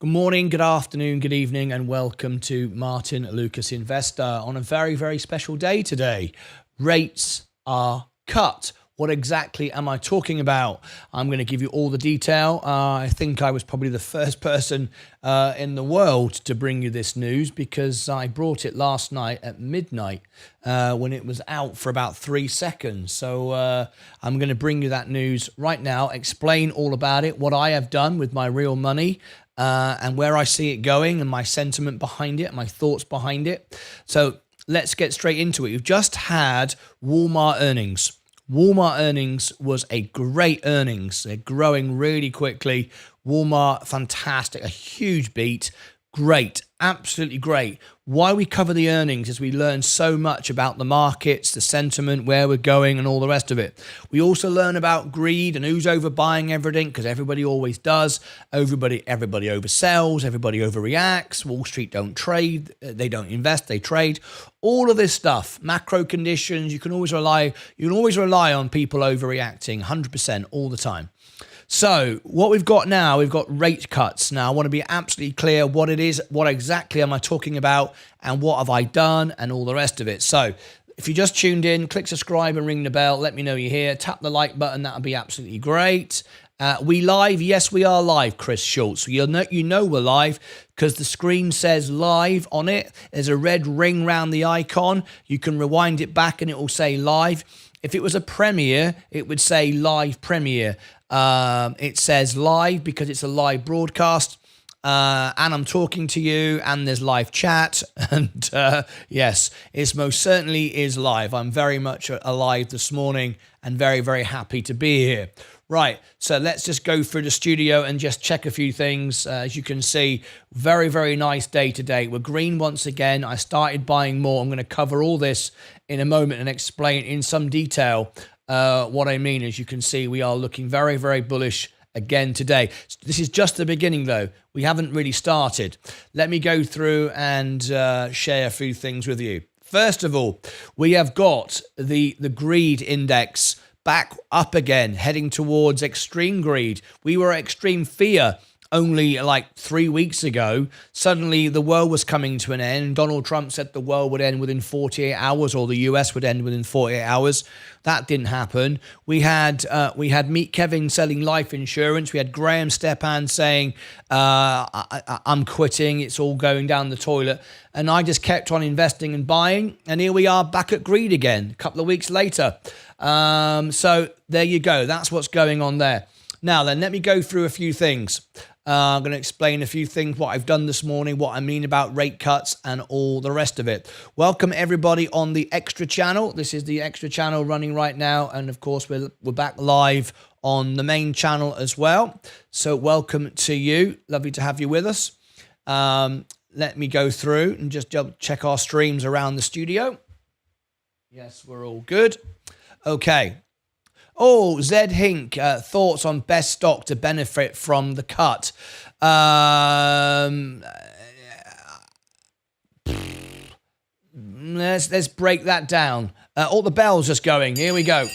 Good morning, good afternoon, good evening, and welcome to Martyn Lucas Investor on a very, very special day today. Rates are cut. What exactly am I talking about? I'm going to give you all the detail. I think I was probably the first person in the world to bring you this news because I brought it last night at midnight when it was out for about 3 seconds. So I'm going to bring you that news right now, explain all about it, what I have done with my real money, and where I see it going and my sentiment behind it, my thoughts behind it. So let's get straight into it. You've just had Walmart earnings. Walmart earnings was a great earnings. They're growing really quickly. Walmart, fantastic, a huge beat. Great, absolutely great. Why we cover the earnings is we learn so much about the markets, the sentiment, where we're going, and all the rest of it. We also learn about greed and who's overbuying everything, because everybody always does. Everybody oversells, everybody overreacts. Wall Street don't trade, they don't invest, they trade. All of this stuff, macro conditions, you can always rely on people overreacting 100% all the time. So what we've got now, we've got rate cuts. Now, I want to be absolutely clear what it is, what exactly am I talking about, and what have I done, and all the rest of it. So if you just tuned in, click subscribe and ring the bell. Let me know you're here. Tap the like button. That would be absolutely great. We live? Yes, we are live, Chris Schultz. You know we're live because the screen says live on it. There's a red ring round the icon. You can rewind it back and it will say live. If it was a premiere, it would say live premiere. It says live because it's a live broadcast, and I'm talking to you, and there's live chat, and yes, it most certainly is live. I'm very much alive this morning and very, very happy to be here. Right, so let's just go through the studio and just check a few things. As you can see, very, very nice day today. We're green once again. I started buying more. I'm going to cover all this in a moment and explain in some detail what I mean. As you can see, we are looking very, very bullish again today. This is just the beginning, though. We haven't really started. Let me go through and share a few things with you. First of all, we have got the greed index back up again, heading towards extreme greed. We were at extreme fear only like 3 weeks ago. Suddenly the world was coming to an end. Donald Trump said the world would end within 48 hours, or the US would end within 48 hours. That didn't happen. We had Meet Kevin selling life insurance. We had Graham Stepan saying, I'm quitting. It's all going down the toilet. And I just kept on investing and buying. And here we are back at greed again a couple of weeks later. So there you go. That's what's going on there. Now then, let me go through a few things. I'm going to explain a few things, what I've done this morning, what I mean about rate cuts, and all the rest of it. Welcome everybody on the extra channel. This is the extra channel running right now. And of course, we're back live on the main channel as well. So welcome to you. Lovely to have you with us. Let me go through and just check our streams around the studio. Yes, we're all good. Okay. Oh, Zed Hink, thoughts on best stock to benefit from the cut. Let's break that down. All the bells just going. Here we go.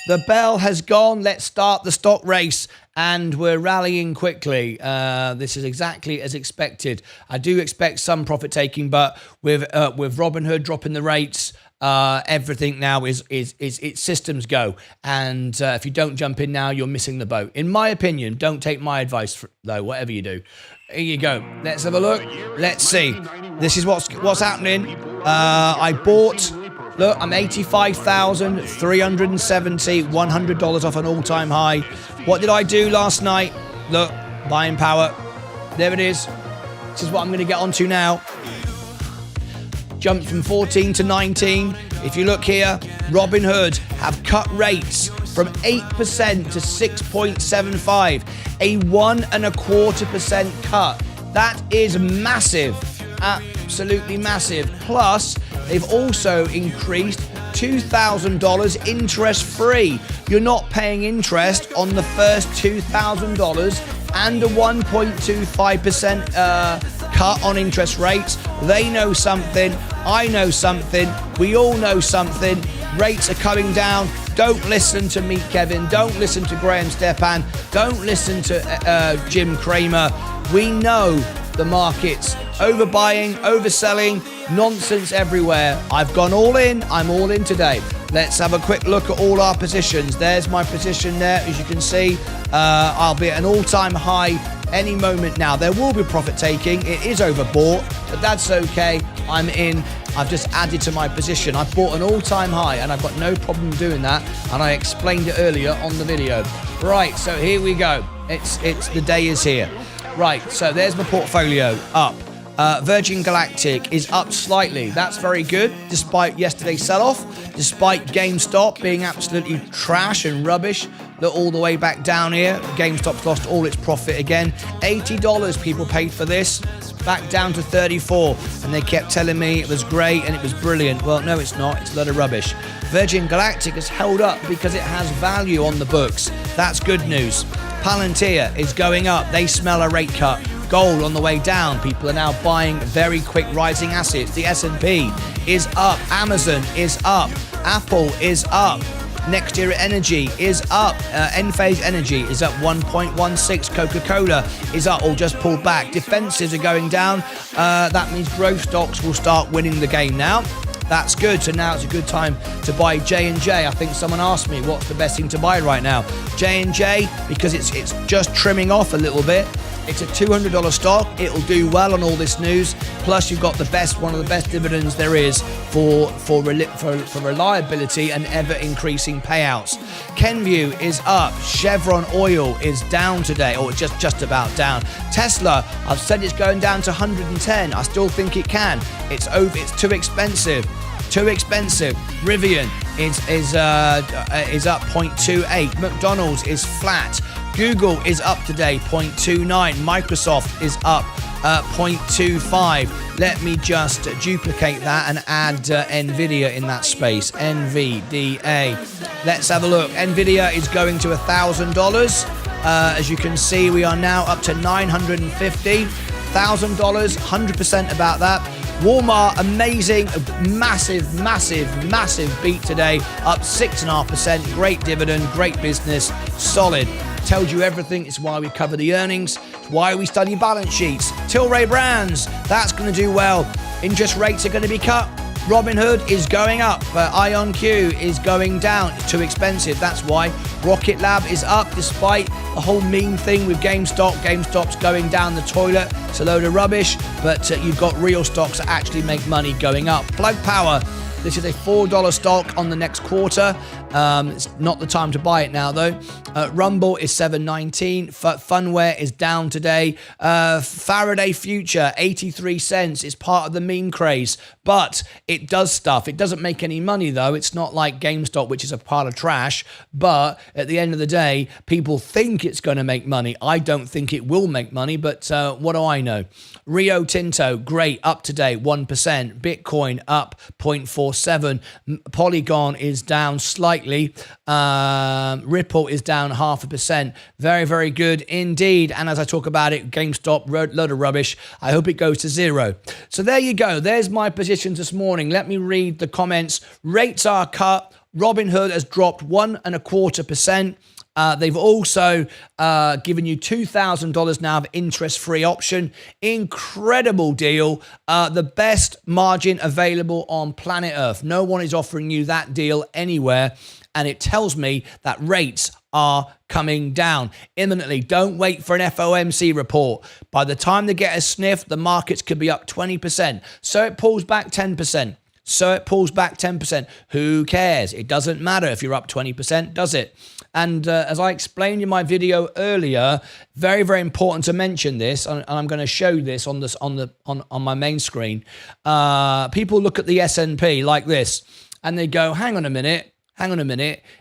The bell has gone. Let's start the stock race. And we're rallying quickly. This is exactly as expected. I do expect some profit taking, but with Robinhood dropping the rates, everything now is it's systems go. And if you don't jump in now, you're missing the boat. In my opinion, don't take my advice though. Whatever you do, here you go. Let's have a look. Let's see. This is what's happening. I bought. Look, I'm $85,370, $100 off an all-time high. What did I do last night? Look, buying power. There it is. This is what I'm going to get onto now. Jumped from 14 to 19. If you look here, Robinhood have cut rates from 8% to 6.75. A 1.25% cut. That is massive. Absolutely massive. Plus, they've also increased $2,000 interest-free. You're not paying interest on the first $2,000 and a 1.25% cut on interest rates. They know something. I know something. We all know something. Rates are coming down. Don't listen to Meet Kevin. Don't listen to Graham Stepan. Don't listen to Jim Cramer. We know the markets. Overbuying, overselling, nonsense everywhere. I've gone all in. I'm all in today. Let's have a quick look at all our positions. There's my position there. As you can see, I'll be at an all-time high any moment now. There will be profit taking. It is overbought, but that's okay. I'm in. I've just added to my position. I bought an all-time high, and I've got no problem doing that, and I explained it earlier on the video. Right, so here we go. It's the day is here. Right, so there's my portfolio up. Virgin Galactic is up slightly. That's very good, despite yesterday's sell-off, despite GameStop being absolutely trash and rubbish. Look all the way back down here. GameStop's lost all its profit again. $80 people paid for this. Back down to 34, and they kept telling me it was great and it was brilliant. Well, no, it's not. It's a lot of rubbish. Virgin Galactic has held up because it has value on the books. That's good news. Palantir is going up. They smell a rate cut. Gold on the way down. People are now buying very quick rising assets. The S&P is up. Amazon is up. Apple is up. Next Year Energy is up. Enphase Energy is up 1.16. Coca-Cola is up or just pulled back. Defensives are going down. That means growth stocks will start winning the game now. That's good. So now it's a good time to buy J&J. I think someone asked me what's the best thing to buy right now. J&J, because it's just trimming off a little bit. It's a $200 stock. It'll do well on all this news. Plus, you've got one of the best dividends there is for reliability and ever-increasing payouts. Kenvue is up. Chevron Oil is down today, or just about down. Tesla, I've said it's going down to 110. I still think it can. It's too expensive. Too expensive. Rivian is up 0.28. McDonald's is flat. Google is up today, 0.29. Microsoft is up 0.25. Let me just duplicate that and add Nvidia in that space. NVDA. Let's have a look. Nvidia is going to $1,000. As you can see, we are now up to $950. $1,000, 100% about that. Walmart, amazing, massive beat today, up 6.5%. Great dividend, great business, solid. Tells you everything. It's why we cover the earnings. It's why we study balance sheets. Tilray Brands, that's going to do well. Interest rates are going to be cut. Robinhood is going up, but IonQ is going down. It's too expensive. That's why. Rocket Lab is up despite the whole meme thing with GameStop. GameStop's going down the toilet. It's a load of rubbish, but you've got real stocks that actually make money going up. Plug Power. This is a $4 stock on the next quarter. It's not the time to buy it now, though. Rumble is $7.19. Funware is down today. Faraday Future, 83 cents. It's part of the meme craze, but it does stuff. It doesn't make any money, though. It's not like GameStop, which is a pile of trash. But at the end of the day, people think it's going to make money. I don't think it will make money, but what do I know? Rio Tinto, great, up today, 1%. Bitcoin up 0.47. Polygon is down slightly. Ripple is down 0.5%. Very, very good indeed. And as I talk about it, GameStop, load of rubbish. I hope it goes to zero. So there you go. There's my positions this morning. Let me read the comments. Rates are cut. Robinhood has dropped 1.25%. They've also given you $2,000 now of interest-free option. Incredible deal. The best margin available on planet Earth. No one is offering you that deal anywhere. And it tells me that rates are coming down imminently. Don't wait for an FOMC report. By the time they get a sniff, the markets could be up 20%. So it pulls back 10%. So it pulls back 10%. Who cares? It doesn't matter if you're up 20%, does it? And as I explained in my video earlier, very, very important to mention this, and I'm going to show this on my main screen. People look at the S&P like this, and they go, hang on a minute.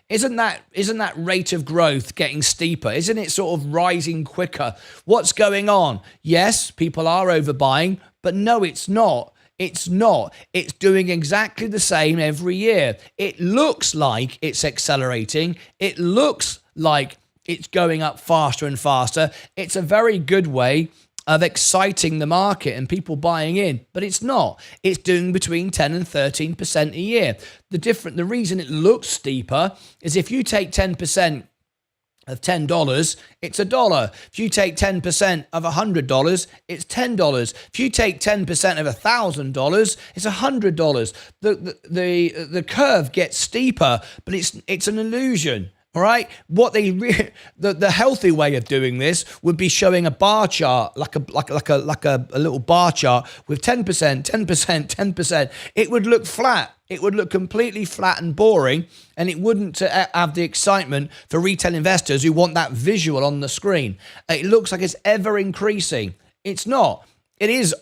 Isn't that rate of growth getting steeper? Isn't it sort of rising quicker? What's going on? Yes, people are overbuying, but no, it's not. It's not. It's doing exactly the same every year. It looks like it's accelerating. It looks like it's going up faster and faster. It's a very good way of exciting the market and people buying in, but it's not. It's doing between 10 and 13% a year. The reason it looks steeper is if you take 10% of $10, it's $1. If you take 10% of $100, it's $10. If you take 10% of $1,000, it's $100. The curve gets steeper, but it's an illusion. All right. What the healthy way of doing this would be showing a bar chart, like a little bar chart with 10%, 10%, 10%. It would look flat. It would look completely flat and boring, and it wouldn't have the excitement for retail investors who want that visual on the screen. It looks like it's ever increasing. It's not. It is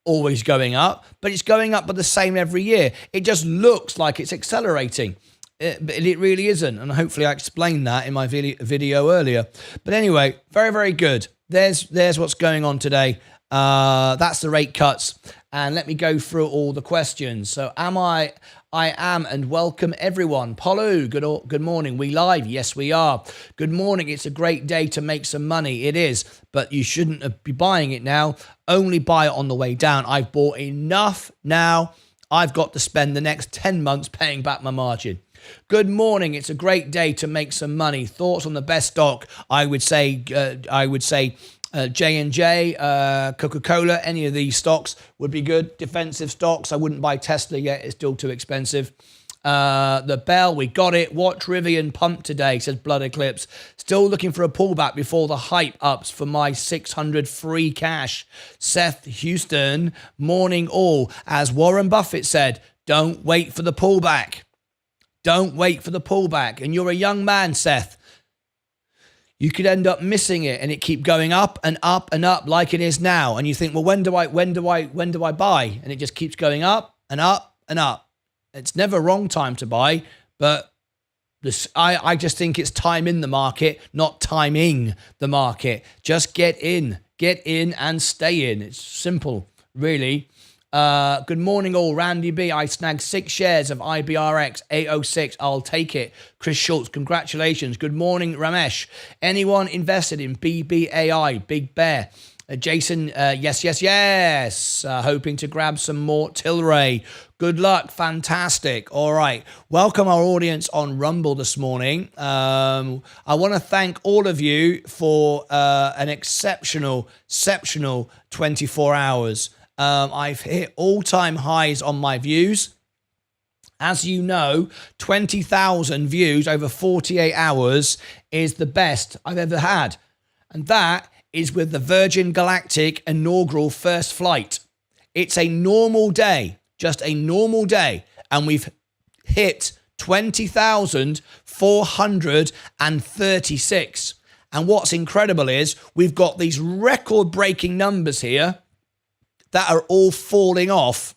always going up, but it's going up by the same every year. It just looks like it's accelerating. But it really isn't, and hopefully I explained that in my video earlier. But anyway, very, very good. There's what's going on today. That's the rate cuts, and let me go through all the questions. So I am, and welcome everyone. Polu, good morning. We live? Yes, we are. Good morning. It's a great day to make some money. It is, but you shouldn't be buying it now. Only buy it on the way down. I've bought enough now. I've got to spend the next 10 months paying back my margin. Good morning. It's a great day to make some money. Thoughts on the best stock? I would say J&J, Coca-Cola. Any of these stocks would be good. Defensive stocks. I wouldn't buy Tesla yet. It's still too expensive. The bell, we got it. Watch Rivian pump today, says Blood Eclipse. Still looking for a pullback before the hype ups for my 600 free cash. Seth Houston, morning all. As Warren Buffett said, don't wait for the pullback. Don't wait for the pullback. And you're a young man, Seth. You could end up missing it and it keep going up and up and up like it is now. And you think, well, when do I buy? And it just keeps going up and up and up. It's never wrong time to buy, but I just think it's time in the market, not timing the market. Just get in and stay in. It's simple, really. Good morning all. Randy B, I snagged 6 shares of IBRX 806. I'll take it. Chris Schultz, congratulations. Good morning, Ramesh. Anyone invested in BBAI, Big Bear? Jason, yes. Hoping to grab some more Tilray. Good luck. Fantastic. All right. Welcome our audience on Rumble this morning. I want to thank all of you for an exceptional 24 hours. I've hit all-time highs on my views. As you know, 20,000 views over 48 hours is the best I've ever had. And that is with the Virgin Galactic inaugural first flight. It's a normal day, just a normal day. And we've hit 20,436. And what's incredible is we've got these record-breaking numbers here that are all falling off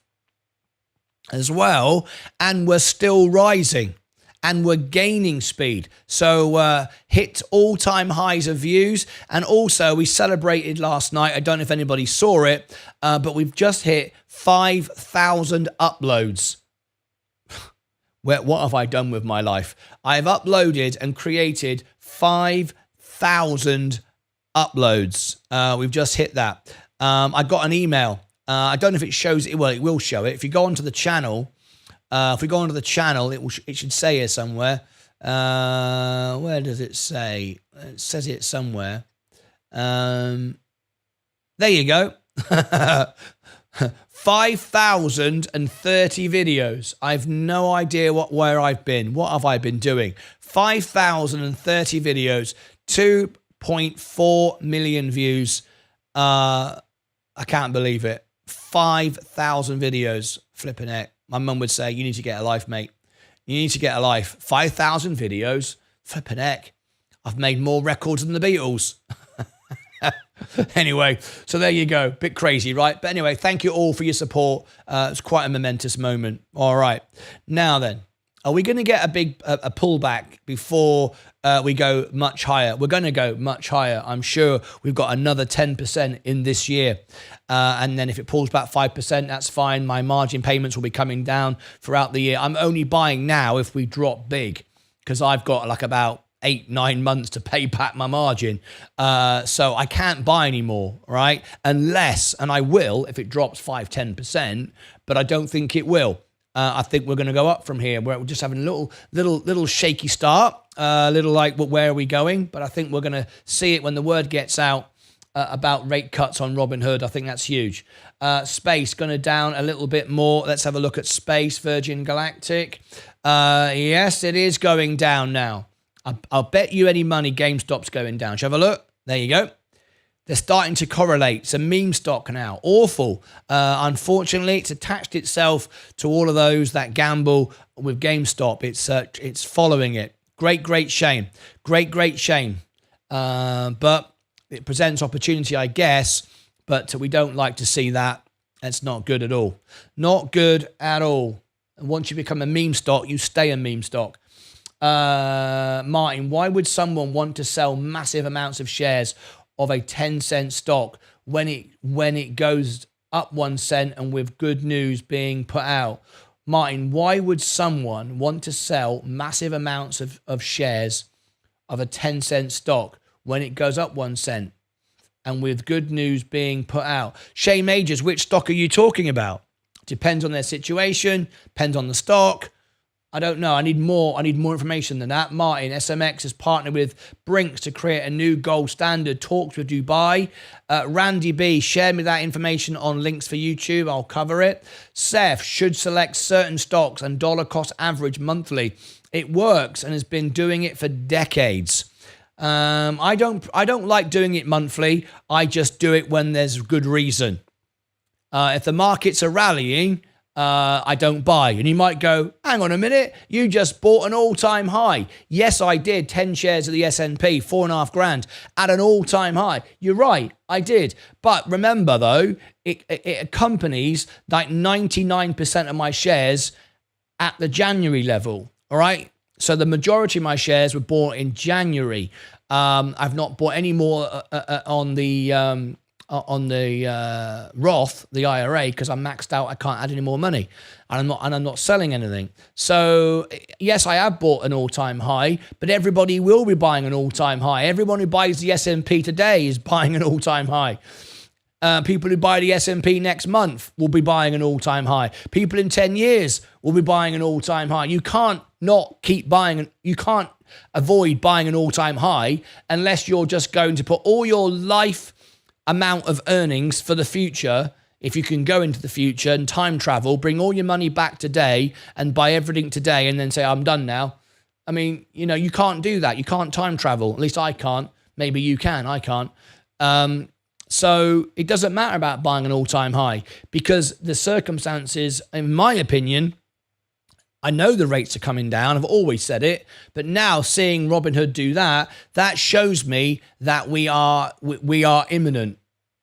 as well, and we're still rising and we're gaining speed. So hit all-time highs of views, and also we celebrated last night. I don't know if anybody saw it, but we've just hit 5,000 uploads. What have I done with my life? I've uploaded and created 5,000 uploads. We've just hit that. I got an email. I don't know if it shows it. Well, it will show it. If you go onto the channel, it should say here somewhere. Where does it say? It says it somewhere. There you go. 5,030 videos. I've no idea where I've been. What have I been doing? 5,030 videos, 2.4 million views. I can't believe it. 5,000 videos. Flipping heck. My mum would say, you need to get a life, mate. You need to get a life. 5,000 videos. Flipping heck. I've made more records than the Beatles. Anyway, so there you go. Bit crazy, right? But anyway, thank you all for your support. It's quite a momentous moment. All right. Now then, are we going to get a pullback before we go much higher? We're going to go much higher. I'm sure we've got another 10% in this year. And then if it pulls back 5%, that's fine. My margin payments will be coming down throughout the year. I'm only buying now if we drop big, because I've got like about 8-9 months to pay back my margin. So I can't buy anymore, right? Unless, and I will, if it drops 5-10%, but I don't think it will. I think we're going to go up from here. We're just having a little shaky start, little like, well, where are we going? But I think we're going to see it when the word gets out about rate cuts on Robinhood. I think that's huge. Space going to down a little bit more. Let's have a look at Space, Virgin Galactic. Yes, it is going down now. I'll bet you any money GameStop's going down. Shall I have a look? There you go. They're starting to correlate. It's a meme stock now. Awful. Unfortunately, it's attached itself to all of those that gamble with GameStop. It's following it. Great shame. Great shame. But it presents opportunity, I guess. But we don't like to see that. That's not good at all. Not good at all. And once you become a meme stock, you stay a meme stock. Martyn, why would someone want to sell massive amounts of shares of a 10-cent stock when it goes up 1 cent and with good news being put out? Martyn, why would someone want to sell massive amounts of shares of a 10-cent stock when it goes up 1 cent and with good news being put out? Shay Majors, which stock are you talking about? Depends on their situation, depends on the stock. I don't know. I need more information than that. Martyn, SMX has partnered with Brinks to create a new gold standard. Talks with Dubai. Randy B, share me that information on links for YouTube. I'll cover it. Seth, should select certain stocks and dollar cost average monthly. It works and has been doing it for decades. I don't like doing it monthly. I just do it when there's good reason. If the markets are rallying, I don't buy. And you might go, hang on a minute, you just bought an all-time high. Yes, I did. 10 shares of the S&P, 4.5 grand at an all-time high. You're right, I did. But remember though, it accompanies like 99% of my shares at the January level. All right. So the majority of my shares were bought in January. I've not bought any more on the Roth, the IRA, because I'm maxed out. I can't add any more money, and I'm not selling anything. So yes, I have bought an all-time high, but everybody will be buying an all-time high. Everyone who buys the S&P today is buying an all-time high. People who buy the S&P next month will be buying an all-time high. People in 10 years will be buying an all-time high. You can't not keep buying, you can't avoid buying an all-time high unless you're just going to put all your life amount of earnings for the future. If you can go into the future and time travel, bring all your money back today and buy everything today and then say, I'm done now. I mean, you can't do that. You can't time travel. At least I can't. Maybe you can. I can't. So it doesn't matter about buying an all-time high because the circumstances, in my opinion, I know the rates are coming down. I've always said it, but now seeing Robinhood do that shows me that we are imminent.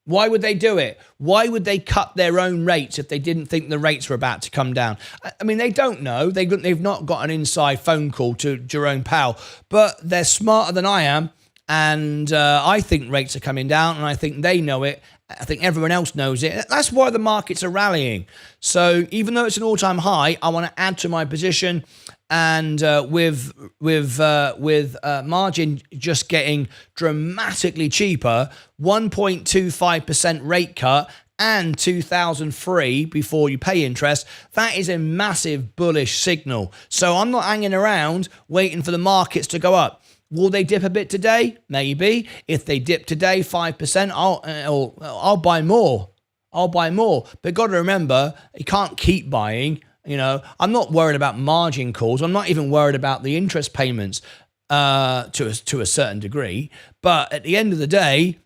Why would they do it? Why would they cut their own rates if they didn't think the rates were about to come down? I mean, they don't know. They've not got an inside phone call to Jerome Powell, but they're smarter than I am. And I think rates are coming down, and I think they know it. I think everyone else knows it. That's why the markets are rallying. So even though it's an all-time high, I want to add to my position. And with margin just getting dramatically cheaper, 1.25% rate cut and 2003 before you pay interest, that is a massive bullish signal. So I'm not hanging around waiting for the markets to go up. Will they dip a bit today? Maybe. If they dip today 5%, I'll buy more. I'll buy more. But got to remember, you can't keep buying. I'm not worried about margin calls. I'm not even worried about the interest payments to a certain degree. But at the end of the day,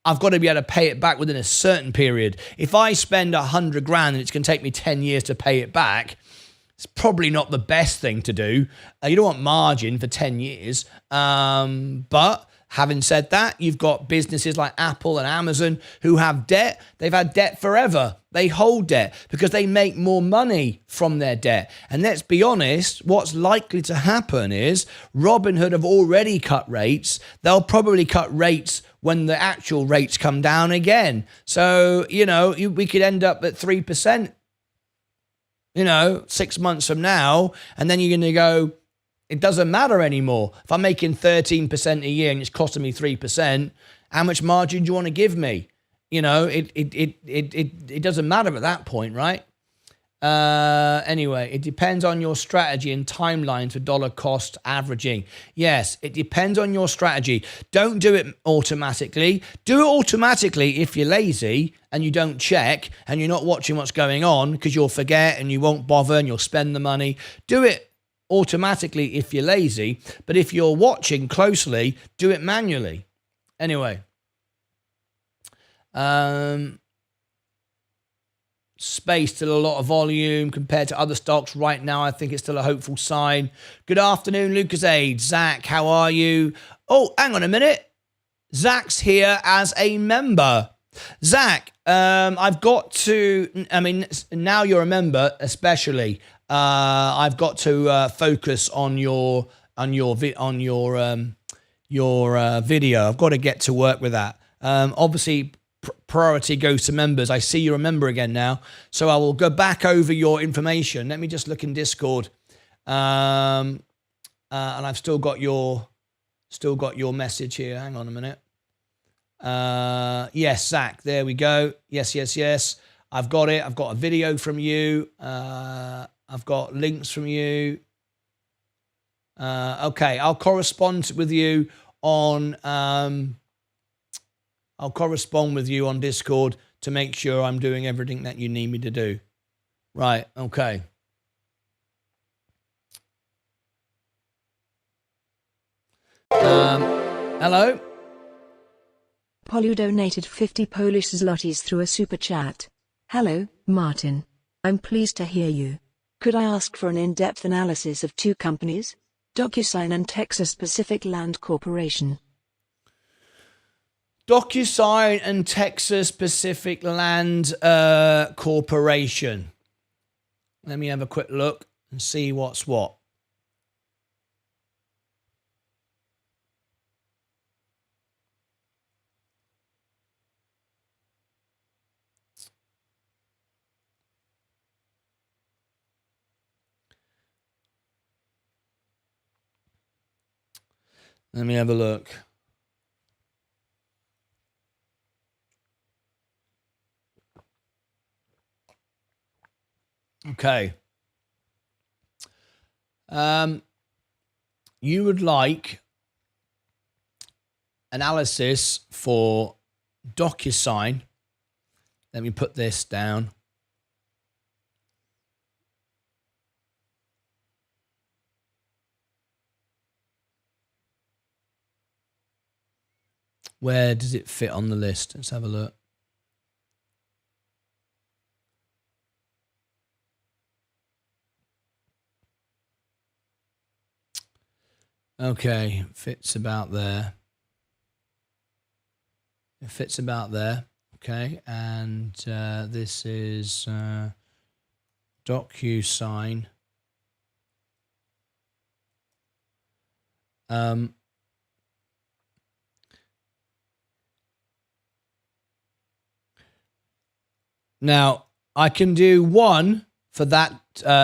I've got to be able to pay it back within a certain period. If I spend 100 grand and it's going to take me 10 years to pay it back, it's probably not the best thing to do. You don't want margin for 10 years. But having said that, you've got businesses like Apple and Amazon who have debt. They've had debt forever. They hold debt because they make more money from their debt. And let's be honest, what's likely to happen is Robinhood have already cut rates. They'll probably cut rates when the actual rates come down again. So, we could end up at 3%. 6 months from now, and then you're going to go, it doesn't matter anymore. If I'm making 13% a year and it's costing me 3%, how much margin do you want to give me? You know, it doesn't matter at that point, right? Anyway, it depends on your strategy and timeline for dollar cost averaging. Yes, it depends on your strategy. Don't do it automatically. Do it automatically if you're lazy and you don't check and you're not watching what's going on, because you'll forget and you won't bother and you'll spend the money. Do it automatically if you're lazy, but if you're watching closely, do it manually. Anyway, space, still a lot of volume compared to other stocks right now. I think it's still a hopeful sign. Good afternoon, Lucas Aid. Zach, how are you? Oh, hang on a minute. Zach's here as a member. Zach, I've got to, I mean, now you're a member, especially, I've got to focus on your video. I've got to get to work with that. Obviously, priority goes to members. I see you're a member again now, so I will go back over your information. Let me just look in Discord, and I've still got your message here. Hang on a minute. Yes, Zach. There we go. Yes. I've got it. I've got a video from you. I've got links from you. Okay, I'll correspond with you on. I'll correspond with you on Discord to make sure I'm doing everything that you need me to do. Right, okay. Hello? Polu donated 50 Polish zlotys through a super chat. Hello, Martin. I'm pleased to hear you. Could I ask for an in-depth analysis of two companies? DocuSign and Texas Pacific Land Corporation. DocuSign and Texas Pacific Land Corporation. Let me have a quick look and see what's what. Let me have a look. Okay. You would like analysis for DocuSign. Let me put this down. Where does it fit on the list? Let's have a look. Okay, fits about there. It fits about there. Okay, and this is DocuSign. Now, I can do one for that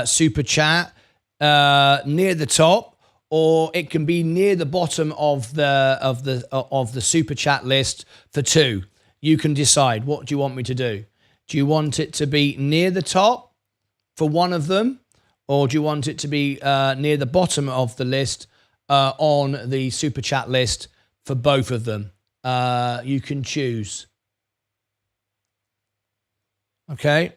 super chat near the top, or it can be near the bottom of the super chat list for two. You can decide. What do you want me to do? Do you want it to be near the top for one of them, or do you want it to be near the bottom of the list on the super chat list for both of them? You can choose. Okay,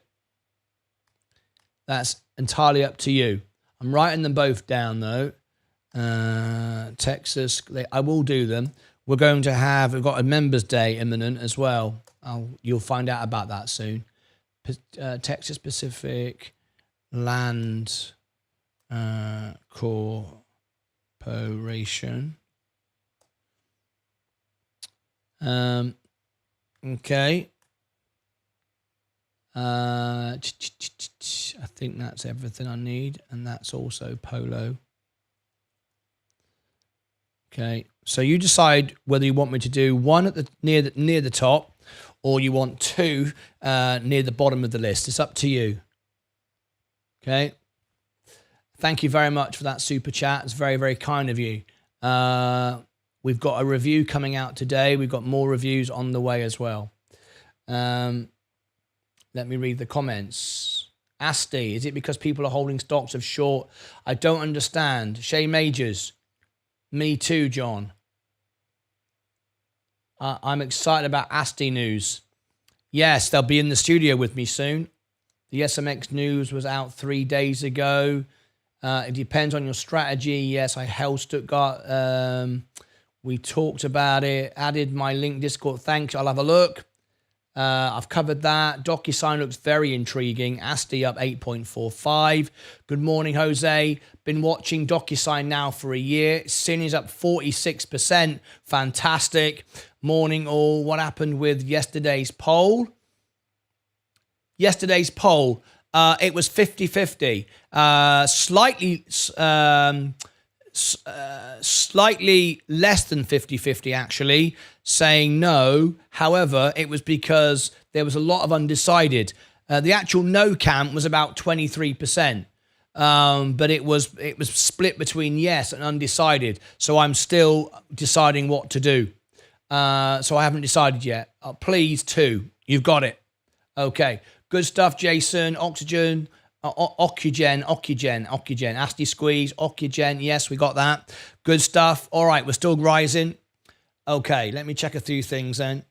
that's entirely up to you. I'm writing them both down though. Texas, I will do them. We've got a Members Day imminent as well. You'll find out about that soon. Texas Pacific Land Corporation. Okay. I think that's everything I need, and that's also Polo. Okay, so you decide whether you want me to do one at near the top, or you want two near the bottom of the list. It's up to you. Okay, Thank you very much for that super chat. It's very, very kind of you. We've got a review coming out today. We've got more reviews on the way as well. Let me read the comments. Asti, is it because people are holding stocks of short? I don't understand. Shay Majors, me too, John. I'm excited about Asti news. Yes, they'll be in the studio with me soon. The SMX news was out 3 days ago. It depends on your strategy. Yes, I held Stuttgart. We talked about it. Added my link Discord. Thanks. I'll have a look. I've covered that. DocuSign looks very intriguing. Asti up 8.45. Good morning, Jose. Been watching DocuSign now for a year. Sin is up 46%. Fantastic. Morning all. What happened with yesterday's poll? Yesterday's poll, it was 50-50. Slightly less than 50-50 actually, saying no. However, it was because there was a lot of undecided. The actual no camp was about 23%, but it was split between yes and undecided. So I'm still deciding what to do. So I haven't decided yet. Please, two. You've got it. Okay. Good stuff, Jason. Oxygen. Oxygen. Asti squeeze. Oxygen. Yes, we got that. Good stuff. All right, we're still rising. Okay, let me check a few things then.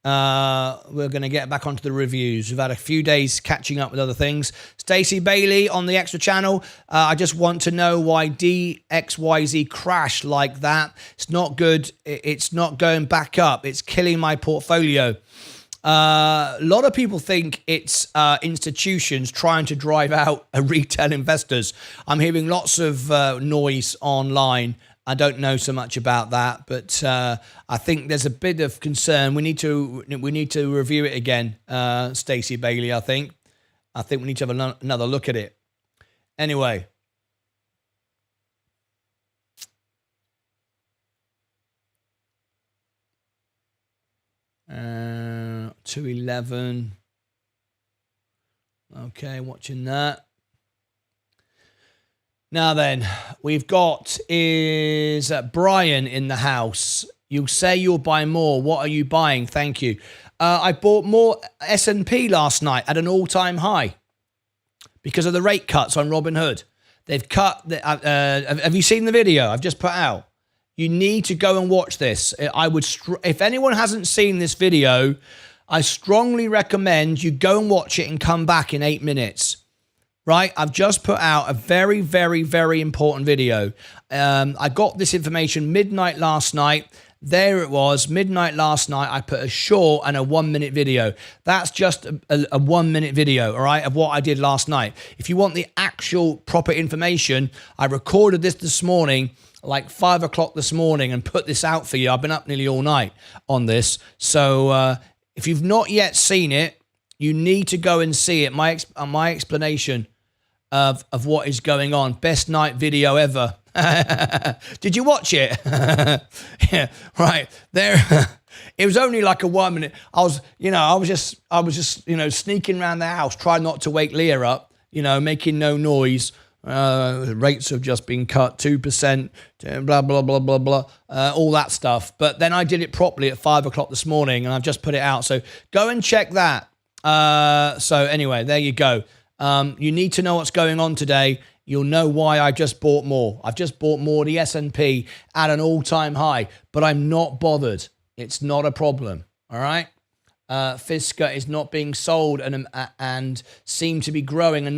We're going to get back onto the reviews. We've had a few days catching up with other things. Stacey Bailey on the extra channel. I just want to know why DXYZ crashed like that. It's not good. It's not going back up. It's killing my portfolio. A lot of people think it's institutions trying to drive out retail investors. I'm hearing lots of noise online. I don't know so much about that, but I think there's a bit of concern. We need to review it again, Stacey Bailey. I think we need to have another look at it. Anyway. 211. Okay, watching that. Now then, we've got is Brian in the house. You say you'll buy more. What are you buying? Thank you. I bought more S&P last night at an all-time high because of the rate cuts on Robinhood. They've cut. Have you seen the video I've just put out? You need to go and watch this. I would, if anyone hasn't seen this video, I strongly recommend you go and watch it and come back in 8 minutes. Right? I've just put out a very, very, very important video. I got this information midnight last night. There it was, midnight last night. I put a short and a 1 minute video. That's just a 1 minute video, all right, of what I did last night. If you want the actual proper information, I recorded this morning, like 5 o'clock this morning, and put this out for you. I've been up nearly all night on this. So if you've not yet seen it, you need to go and see it. My explanation of what is going on. Best night video ever. Did you watch it? Yeah, right there. It was only like a 1 minute. I was just sneaking around the house, trying not to wake Leah up, making no noise. Rates have just been cut 2%, blah, blah, blah, blah, blah, all that stuff. But then I did it properly at 5 o'clock this morning, and I've just put it out. So go and check that. So anyway, there you go. You need to know what's going on today. You'll know why I just bought more. I've just bought more. The S&P at an all-time high, but I'm not bothered. It's not a problem. All right. Fisker is not being sold and seem to be growing at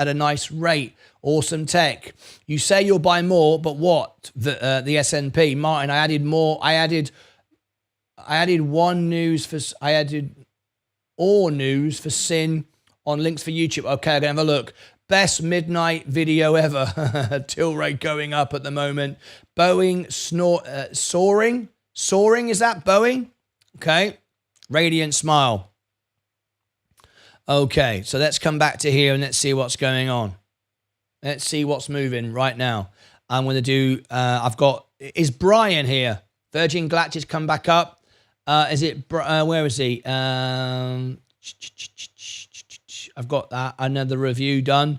a nice rate. Awesome tech. You say you'll buy more, but what? The S&P, Martin. I added more. I added all news for Sin on links for YouTube. Okay, I'm gonna have a look. Best midnight video ever. Till rate going up at the moment. Boeing soaring. Soaring, is that Boeing? Okay. Radiant smile. Okay, so let's come back to here and let's see what's going on. Let's see what's moving right now. I'm going to do, is Brian here? Virgin Glatches come back up. Where is he? I've got that, another review done.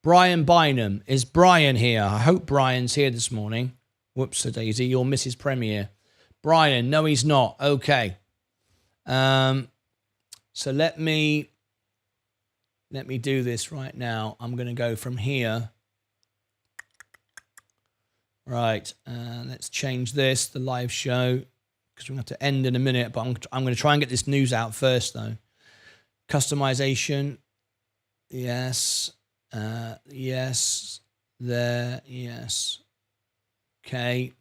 Brian Bynum. Is Brian here? I hope Brian's here this morning. Whoops-a-daisy, you're Mrs. Premier. Brian, no, he's not. Okay. So let me do this right now. I'm going to go from here. Right. Let's change this, the live show, because we're going to have to end in a minute. But I'm going to try and get this news out first, though. Customization. Yes. Yes. There. Yes. Okay.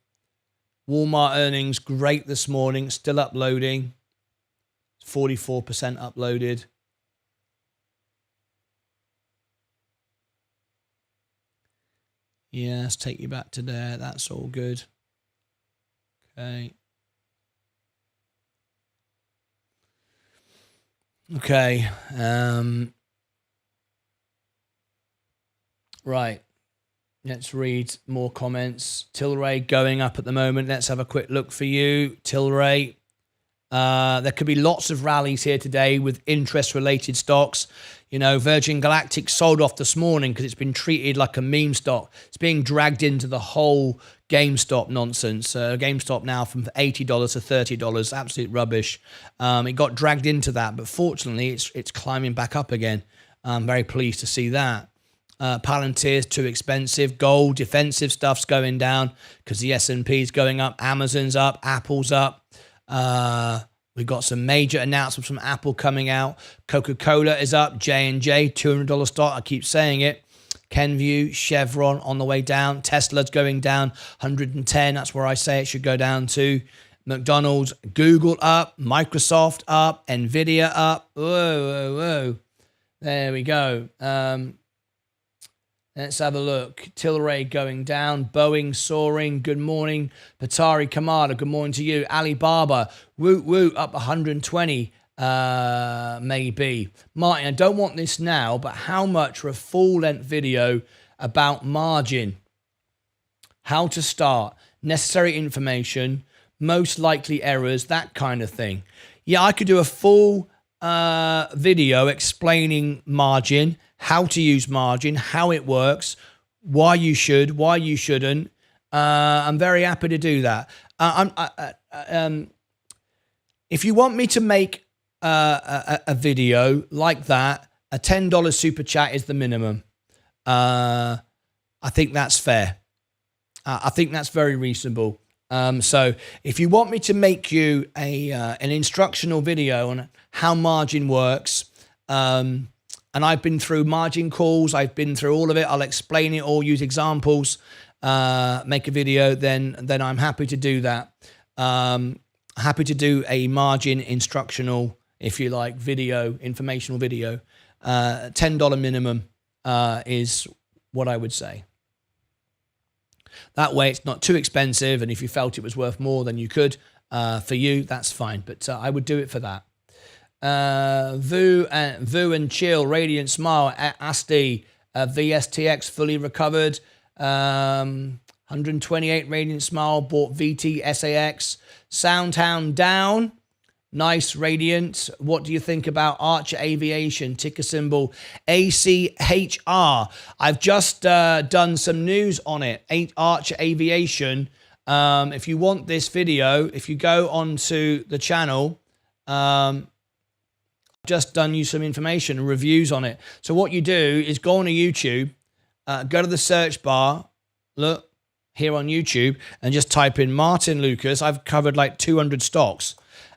Walmart earnings, great this morning. Still uploading. 44% uploaded. Yes, take you back to there. That's all good. Okay. Okay. Right. Let's read more comments. Tilray going up at the moment. Let's have a quick look for you. Tilray. There could be lots of rallies here today with interest-related stocks. You know, Virgin Galactic sold off this morning because it's been treated like a meme stock. It's being dragged into the whole GameStop nonsense. GameStop now from $80 to $30, absolute rubbish. It got dragged into that, but fortunately, it's climbing back up again. I'm very pleased to see that. Palantir's too expensive. Gold, defensive stuff's going down because the S&P is going up. Amazon's up. Apple's up. We've got some major announcements from Apple coming out. Coca-Cola is up. J&J, $200 stock. I keep saying it. Kenvue, Chevron on the way down. Tesla's going down. 110. That's where I say it should go down to. McDonald's, Google up. Microsoft up. Nvidia up. Whoa, whoa, whoa. There we go. Let's have a look. Tilray going down. Boeing soaring. Good morning. Patari Kamada, good morning to you. Alibaba, woot woot, up 120 maybe. Martin, I don't want this now, but how much for a full-length video about margin? How to start? Necessary information? Most likely errors? That kind of thing. Yeah, I could do a full video explaining margin, how to use margin, how it works, why you should, why you shouldn't. I'm very happy to do that. If you want me to make a video like that, a $10 super chat is the minimum. I think that's fair. I think that's very reasonable. So if you want me to make you an instructional video on how margin works, and I've been through margin calls, I've been through all of it, I'll explain it all, use examples, make a video, then I'm happy to do that. Happy to do a margin instructional, if you like, video, informational video. $10 minimum is what I would say. That way it's not too expensive, and if you felt it was worth more than you could, for you, that's fine. But I would do it for that. Vu and Chill, Radiant Smile, Asti, VSTX fully recovered. 128 Radiant Smile, bought VT SAX. Soundhound down. Nice, Radiant. What do you think about Archer Aviation? Ticker symbol ACHR. I've just done some news on it. Archer Aviation. If you want this video, if you go onto the channel, just done you some information and reviews on it. So what you do is go on to YouTube, go to the search bar, look here on YouTube, and just type in Martyn Lucas. I've covered like 200 stocks,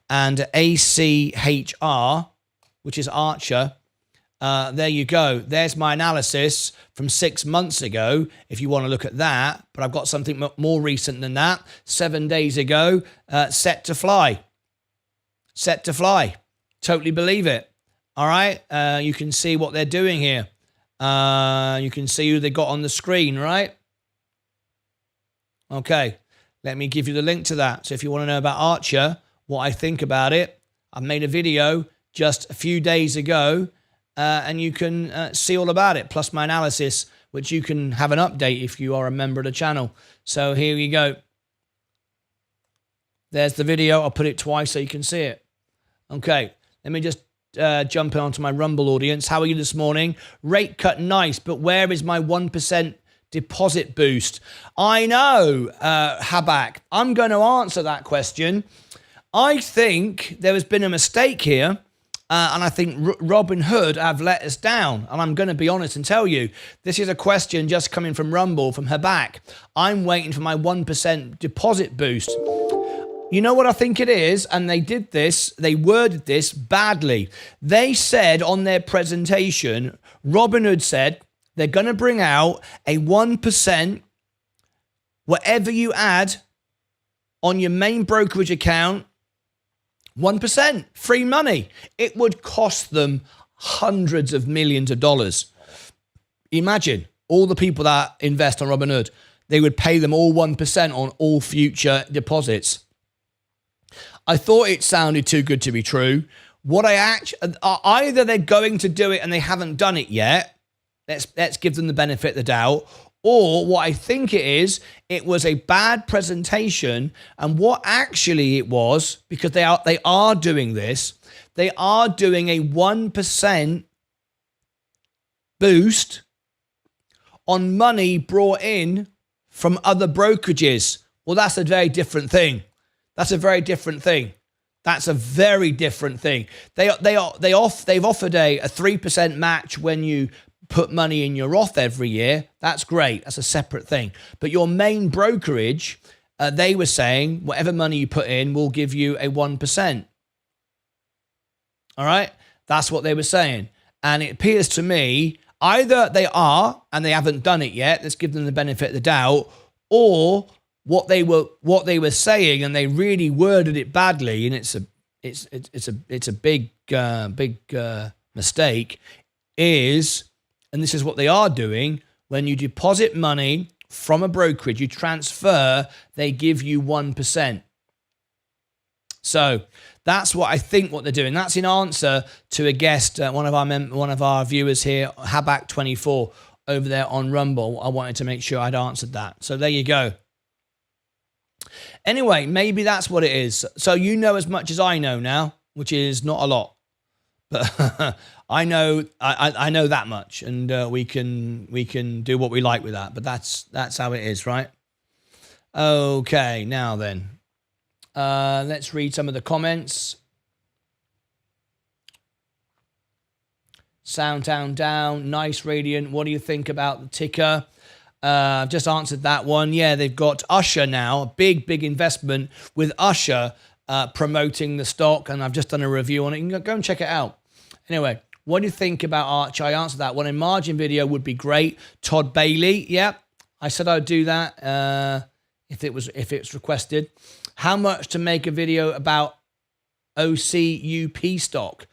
and ACHR, which is Archer. There you go. There's my analysis from 6 months ago, if you want to look at that. But I've got something more recent than that. 7 days ago, set to fly. Set to fly. Totally believe it. All right. You can see what they're doing here. You can see who they got on the screen, right? Okay. Let me give you the link to that. So if you want to know about Archer, what I think about it, I made a video just a few days ago, and you can see all about it, plus my analysis, which you can have an update if you are a member of the channel. So here you go. There's the video. I'll put it twice so you can see it. Okay. Let me just jumping onto my Rumble audience. How are you this morning? Rate cut, nice, but where is my 1% deposit boost? I know, Habak. I'm going to answer that question. I think there has been a mistake here. And I think Robin Hood have let us down. And I'm going to be honest and tell you, this is a question just coming from Rumble, from Habak. I'm waiting for my 1% deposit boost. You know what I think it is? And they did this, they worded this badly. They said on their presentation, Robin Hood said, they're going to bring out a 1%, whatever you add on your main brokerage account, 1%, free money. It would cost them hundreds of millions of dollars. Imagine all the people that invest on Robinhood, they would pay them all 1% on all future deposits. I thought it sounded too good to be true. What I actually, either they're going to do it and they haven't done it yet. Let's give them the benefit of the doubt. Or what I think it was a bad presentation, and what actually it was, because they are doing this, they are doing a 1% boost on money brought in from other brokerages. Well, that's a very different thing. That's a very different thing. That's a very different thing. They've offered a 3% match when you put money in your Roth every year. That's great. That's a separate thing. But your main brokerage, they were saying whatever money you put in will give you a 1%. All right? That's what they were saying. And it appears to me either they are and they haven't done it yet. Let's give them the benefit of the doubt. Or what they were saying, and they really worded it badly, and it's a big mistake, is, and this is what they are doing, when you deposit money from a brokerage, you transfer, they give you 1%. So that's what I think what they're doing. That's in answer to a guest, one of our viewers here, Habak24, over there on Rumble. I wanted to make sure I'd answered that. So there you go. Anyway, maybe that's what it is. So you know as much as I know now, which is not a lot. But I know that much, and we can do what we like with that. But that's how it is, right? Okay, now then, let's read some of the comments. Soundtown down, nice Radiant. What do you think about the ticker? I've just answered that one. Yeah, they've got Usher now, a big investment with Usher promoting the stock, and I've just done a review on it. You can go and check it out. Anyway, what do you think about Arch? I answered that one. A margin video would be great. Todd Bailey, yeah, I said I'd do that if it's requested. How much to make a video about OCUP stock?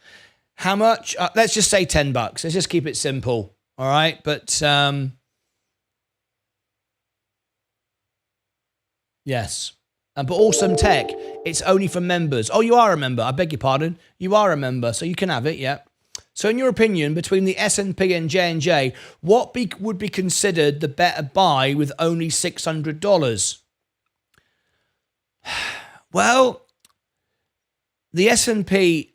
How much? Let's just say $10. Let's just keep it simple. All right, but yes. But Awesome Tech, it's only for members. Oh, you are a member. I beg your pardon. You are a member, so you can have it, yeah. So in your opinion, between the S&P and J&J, what would be considered the better buy with only $600? Well, the S&P,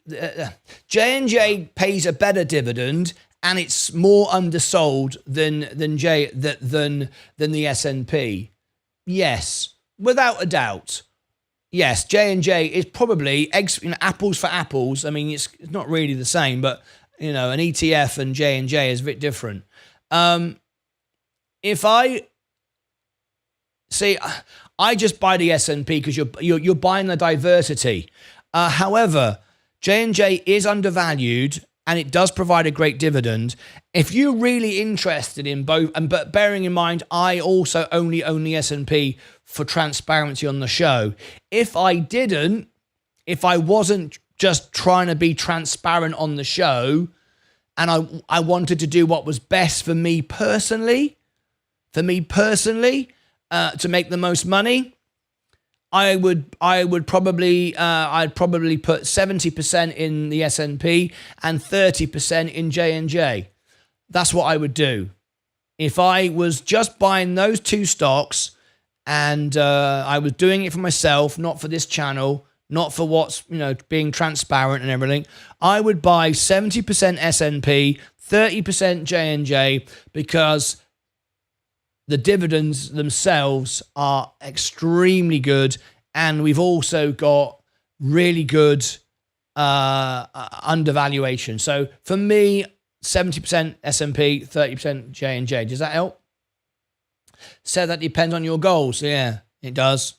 J&J pays a better dividend, and it's more undersold than the S&P. Yes. Without a doubt, yes, J&J is probably apples for apples. I mean, it's not really the same, but an ETF and J&J is a bit different. If I see, I just buy the S&P because you're buying the diversity. However, J&J is undervalued, and it does provide a great dividend. If you're really interested in both, but bearing in mind, I also only own the S&P for transparency on the show. If I wasn't just trying to be transparent on the show, and I wanted to do what was best for me personally, to make the most money, I'd probably put 70% in the S&P and 30% in J&J. That's what I would do. If I was just buying those two stocks, and I was doing it for myself, not for this channel, not for what's being transparent and everything, I would buy 70% S&P, 30% J&J, because the dividends themselves are extremely good, and we've also got really good undervaluation. So for me, 70% S&P, 30% J&J. Does that help? So that depends on your goals. Yeah, it does.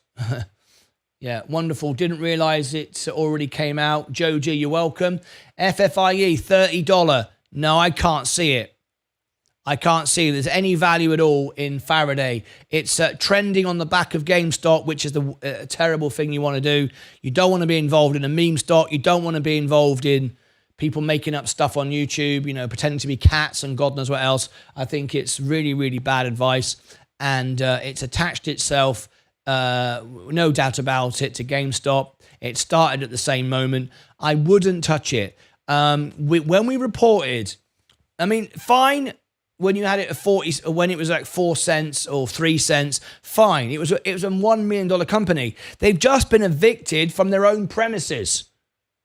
Yeah, wonderful. Didn't realize it already came out. Joji, you're welcome. FFIE, $30. No, I can't see it. I can't see there's any value at all in Faraday. It's trending on the back of GameStop, which is the terrible thing you want to do. You don't want to be involved in a meme stock. You don't want to be involved in people making up stuff on YouTube, you know, pretending to be cats and God knows what else. I think it's really, really bad advice. And it's attached itself, no doubt about it, to GameStop. It started at the same moment. I wouldn't touch it. When we reported, I mean, fine. When you had it at 40, when it was like 4 cents or 3 cents, fine. It was a $1 million company. They've just been evicted from their own premises.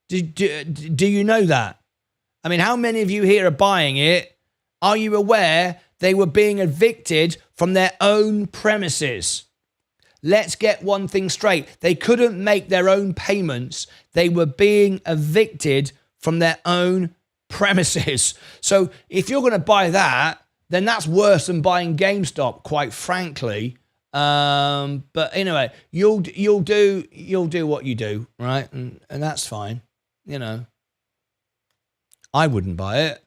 Do you know that? I mean, how many of you here are buying it? Are you aware they were being evicted from their own premises? Let's get one thing straight. They couldn't make their own payments. They were being evicted from their own premises. So if you're going to buy that, then that's worse than buying GameStop, quite frankly. But anyway, you'll do what you do, right? And that's fine. You know, I wouldn't buy it.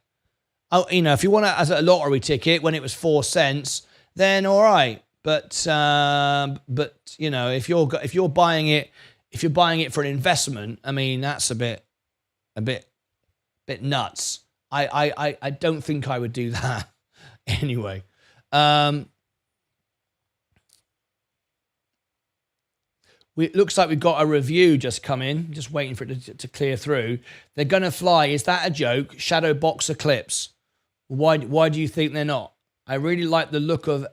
Oh, you know, if you want it as a lottery ticket when it was 4 cents, then all right. But you know, if you're buying it for an investment, I mean, that's a bit nuts. I don't think I would do that. Anyway, it looks like we've got a review just come in, just waiting for it to clear through. They're going to fly. Is that a joke? Shadow box eclipse. Why do you think they're not? I really like the look of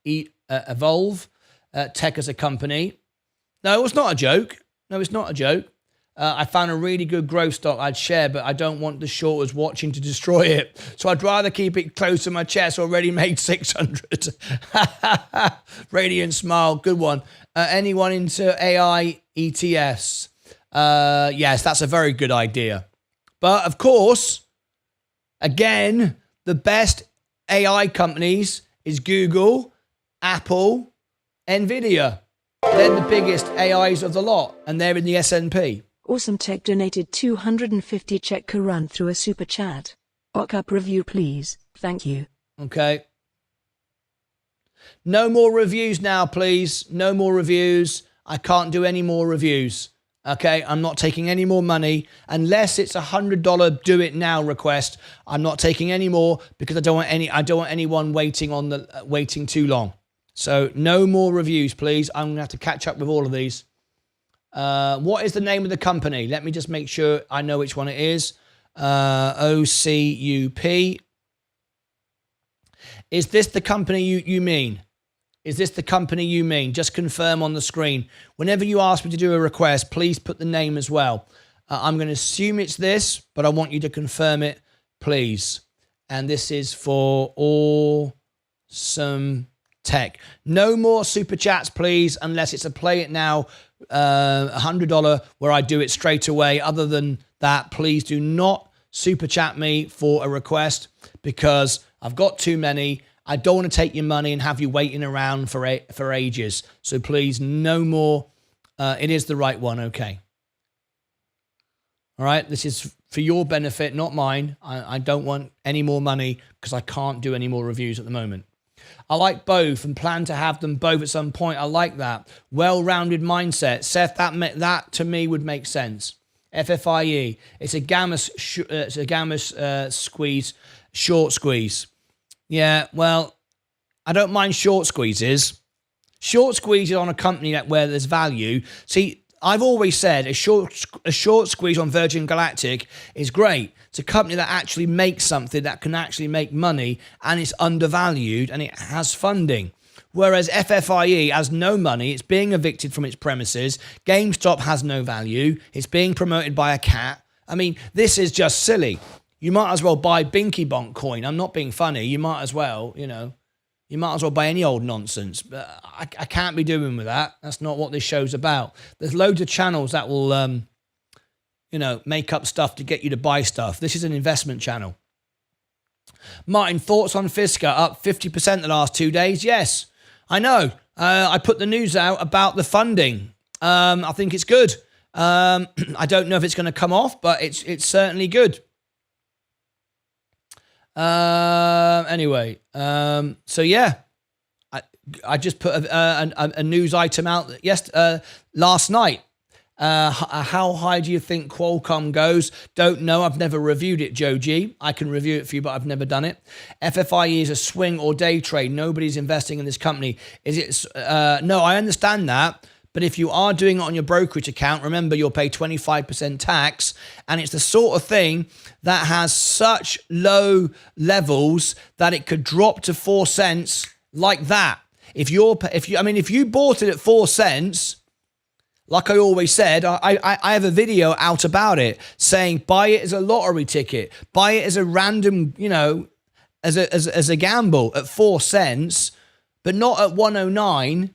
Evolve Tech as a company. No, it's not a joke. No, it's not a joke. I found a really good growth stock I'd share, but I don't want the shorters watching to destroy it. So I'd rather keep it close to my chest. Already made 600. Radiant smile. Good one. Anyone into AI ETFs? Yes, that's a very good idea. But of course, again, the best AI companies is Google, Apple, Nvidia. They're the biggest AIs of the lot, and they're in the S&P. Awesome Tech donated 250 Czech korun through a super chat. Up review please, thank you. Okay. No more reviews now, please. No more reviews. I can't do any more reviews. Okay, I'm not taking any more money unless it's $100 do it now request. I'm not taking any more because I don't want anyone waiting too long. So no more reviews, please. I'm going to have to catch up with all of these. What is the name of the company? Let me just make sure I know which one it is. OCUP. Is this the company you mean? Is this the company you mean? Just confirm on the screen. Whenever you ask me to do a request, please put the name as well. I'm going to assume it's this, but I want you to confirm it, please. And this is for Awesome Tech. No more super chats, please, unless it's a play it now $100 where I do it straight away. Other than that, please do not super chat me for a request because I've got too many. I don't want to take your money and have you waiting around for ages. So please, no more. It is the right one. Okay. All right. This is for your benefit, not mine. I don't want any more money because I can't do any more reviews at the moment. I like both and plan to have them both at some point. I like that. Well-rounded mindset. Seth, that to me would make sense. FFIE. It's a gamma squeeze, short squeeze. Yeah, well, I don't mind short squeezes. Short squeezes on a company where there's value. See, I've always said a short squeeze on Virgin Galactic is great. It's a company that actually makes something that can actually make money and it's undervalued and it has funding. Whereas FFIE has no money. It's being evicted from its premises. GameStop has no value. It's being promoted by a cat. I mean, this is just silly. You might as well buy Binky Bonk coin. I'm not being funny. You might as well, you know, you might as well buy any old nonsense. But I can't be doing with that. That's not what this show's about. There's loads of channels that will, you know, make up stuff to get you to buy stuff. This is an investment channel. Martyn, thoughts on Fisker? Up 50% the last 2 days? Yes. I know. I put the news out about the funding. I think it's good. I don't know if it's going to come off, but it's certainly good. Anyway, so yeah, I just put a news item out last night. How high do you think Qualcomm goes? Don't know. I've never reviewed it, Joe G. I can review it for you, but I've never done it. FFIE is a swing or day trade. Nobody's investing in this company. Is it? No, I understand that. But if you are doing it on your brokerage account, remember you'll pay 25% tax. And it's the sort of thing that has such low levels that it could drop to 4 cents like that. If you bought it at 4 cents, like I always said, I have a video out about it saying buy it as a lottery ticket, buy it as a random, you know, as a gamble at 4 cents, but not at 109,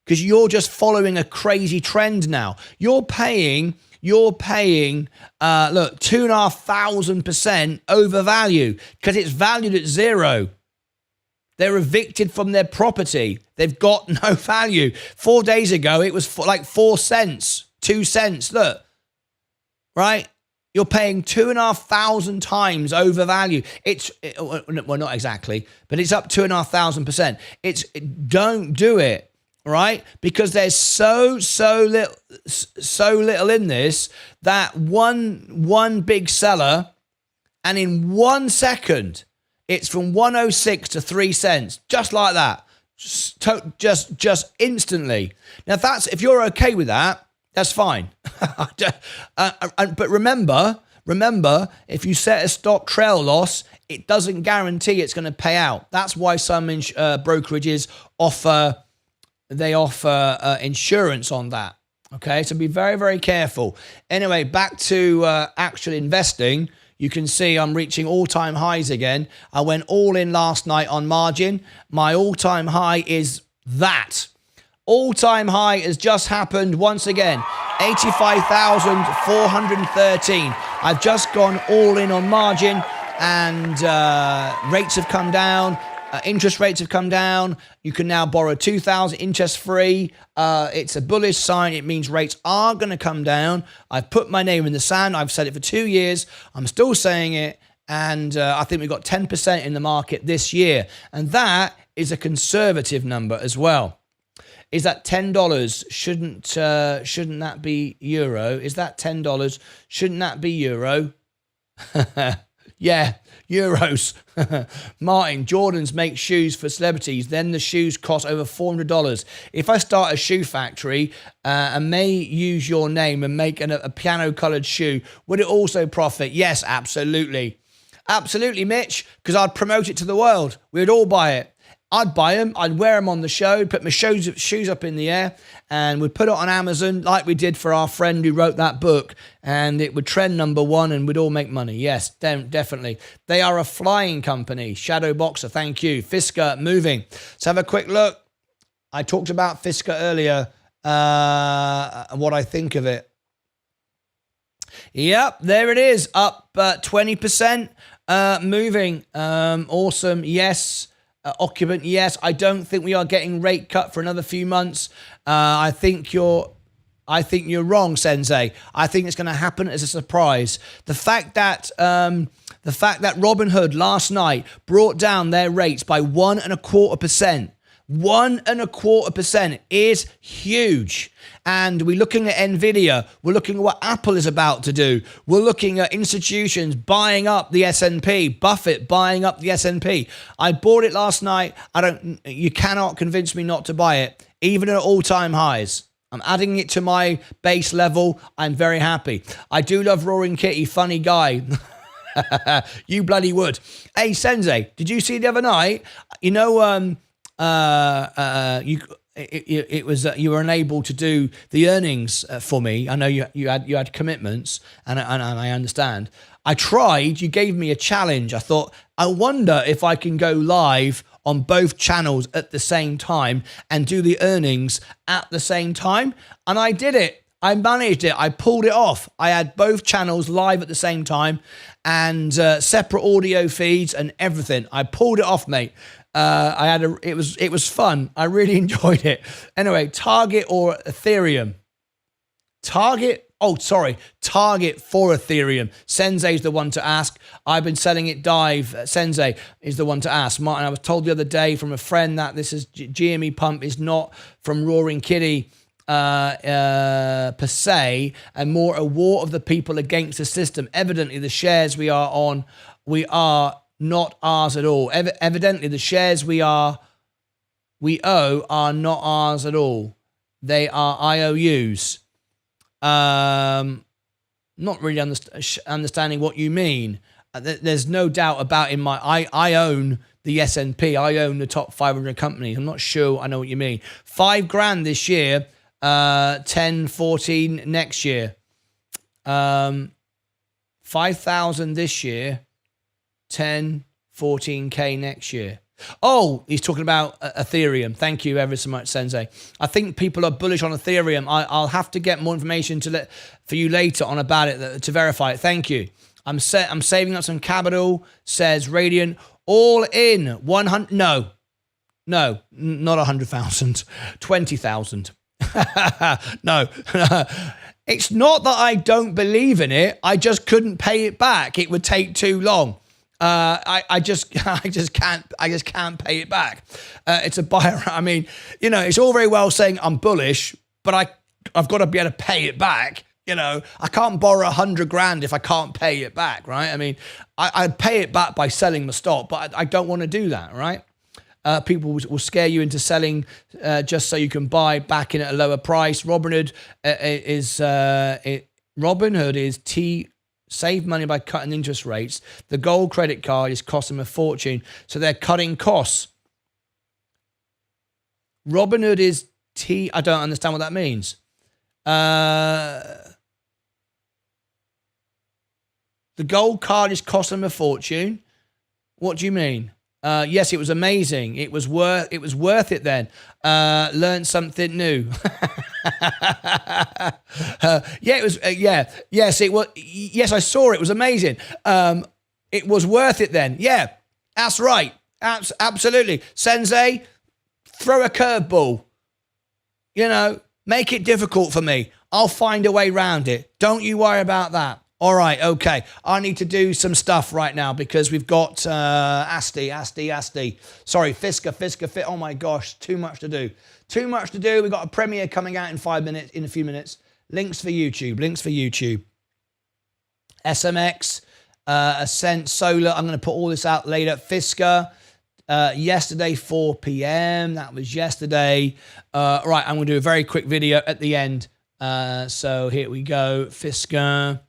because you're just following a crazy trend now. You're paying look, 2,500% overvalue because it's valued at 0. They're evicted from their property. They've got no value. 4 days ago, it was like 4 cents, 2 cents. Look, right? You're paying 2,500 times overvalue. Well, not exactly, but it's up 2,500%. Don't do it, right? Because there's so little in this that one big seller, and in 1 second, it's from 106 to 3 cents, just like that, just instantly. Now, if you're okay with that, that's fine. But remember, if you set a stop trail loss, it doesn't guarantee it's going to pay out. That's why some brokerages offer insurance on that. Okay, so be very, very careful. Anyway, back to actual investing. You can see I'm reaching all-time highs again. I went all in last night on margin. My all-time high is that. All-time high has just happened once again. 85,413. I've just gone all in on margin, and rates have come down. Interest rates have come down. You can now borrow $2,000 interest-free. It's a bullish sign. It means rates are going to come down. I've put my name in the sand. I've said it for 2 years. I'm still saying it. And I think we've got 10% in the market this year. And that is a conservative number as well. Is that $10? Shouldn't that be euro? Is that $10? Shouldn't that be euro? Yeah, euros. Martyn, Jordans make shoes for celebrities. Then the shoes cost over $400. If I start a shoe factory and may use your name and make a piano-coloured shoe, would it also profit? Yes, absolutely. Absolutely, Mitch, because I'd promote it to the world. We'd all buy it. I'd buy them, I'd wear them on the show, put my shoes up in the air, and we'd put it on Amazon like we did for our friend who wrote that book, and it would trend #1 and we'd all make money. Yes, definitely. They are a flying company. Shadow Boxer, thank you. Fisker moving. Let's have a quick look. I talked about Fisker earlier, what I think of it. Yep, there it is, up 20%, moving. Awesome, yes. Occupant, yes. I don't think we are getting rate cut for another few months. I think you're wrong, Sensei. I think it's going to happen as a surprise. The fact that Robinhood last night brought down their rates by 1.25%. 1.25% is huge. And we're looking at Nvidia. We're looking at what Apple is about to do. We're looking at institutions buying up the S&P. Buffett buying up the S&P. I bought it last night. You cannot convince me not to buy it, even at all-time highs. I'm adding it to my base level. I'm very happy. I do love Roaring Kitty. Funny guy. You bloody would. Hey, Sensei, did you see the other night? You know, it was you were unable to do the earnings for me. I know you had commitments, and I understand. I tried. You gave me a challenge. I thought, I wonder if I can go live on both channels at the same time and do the earnings at the same time, and I did it. I managed it. I pulled it off. I had both channels live at the same time and separate audio feeds and everything. I pulled it off, mate. It was fun. I really enjoyed it. Anyway, Target or Ethereum? Target for Ethereum. Sensei's the one to ask. I've been selling it dive. Sensei is the one to ask. Martin, I was told the other day from a friend that this is GME pump is not from Roaring Kitty per se, and more a war of the people against the system. Evidently, the shares we are not ours at all. Evidently, the shares we owe are not ours at all. They are IOUs. Not really understanding what you mean. There's no doubt about I own the S&P. I own the top 500 companies. I'm not sure I know what you mean. $5,000 this year, 10, 14 next year. 5,000 this year, 10, 14K next year. Oh, he's talking about Ethereum. Thank you ever so much, Sensei. I think people are bullish on Ethereum. I'll have to get more information for you later on about it to verify it. Thank you. I'm saving up some capital, says Radiant. All in 100. No, not 100,000. 20,000. No. It's not that I don't believe in it. I just couldn't pay it back. It would take too long. I just can't pay it back. It's a buyer. I mean, it's all very well saying I'm bullish, but I've got to be able to pay it back. I can't borrow $100,000 if I can't pay it back, right? I mean, I'd pay it back by selling my stock, but I don't want to do that, right? People will scare you into selling just so you can buy back in at a lower price. Robinhood is save money by cutting interest rates. The gold credit card is costing them a fortune, so they're cutting costs. Robinhood is I don't understand what that means. The gold card is costing them a fortune. What do you mean? Yes, it was amazing. It was worth it then. Learned something new. It was. Yes, it was. Yes, I saw it. It was amazing. It was worth it then. Yeah, that's right. Absolutely. Sensei, throw a curveball. Make it difficult for me. I'll find a way around it. Don't you worry about that. All right, okay. I need to do some stuff right now because we've got Asti. Sorry, Fisker. Oh my gosh, too much to do. We've got a premiere coming out in a few minutes. Links for YouTube. SMX, Ascent, Solar. I'm going to put all this out later. Fisker, yesterday, 4 p.m. That was yesterday. Right, I'm going to do a very quick video at the end. So here we go. Fisker.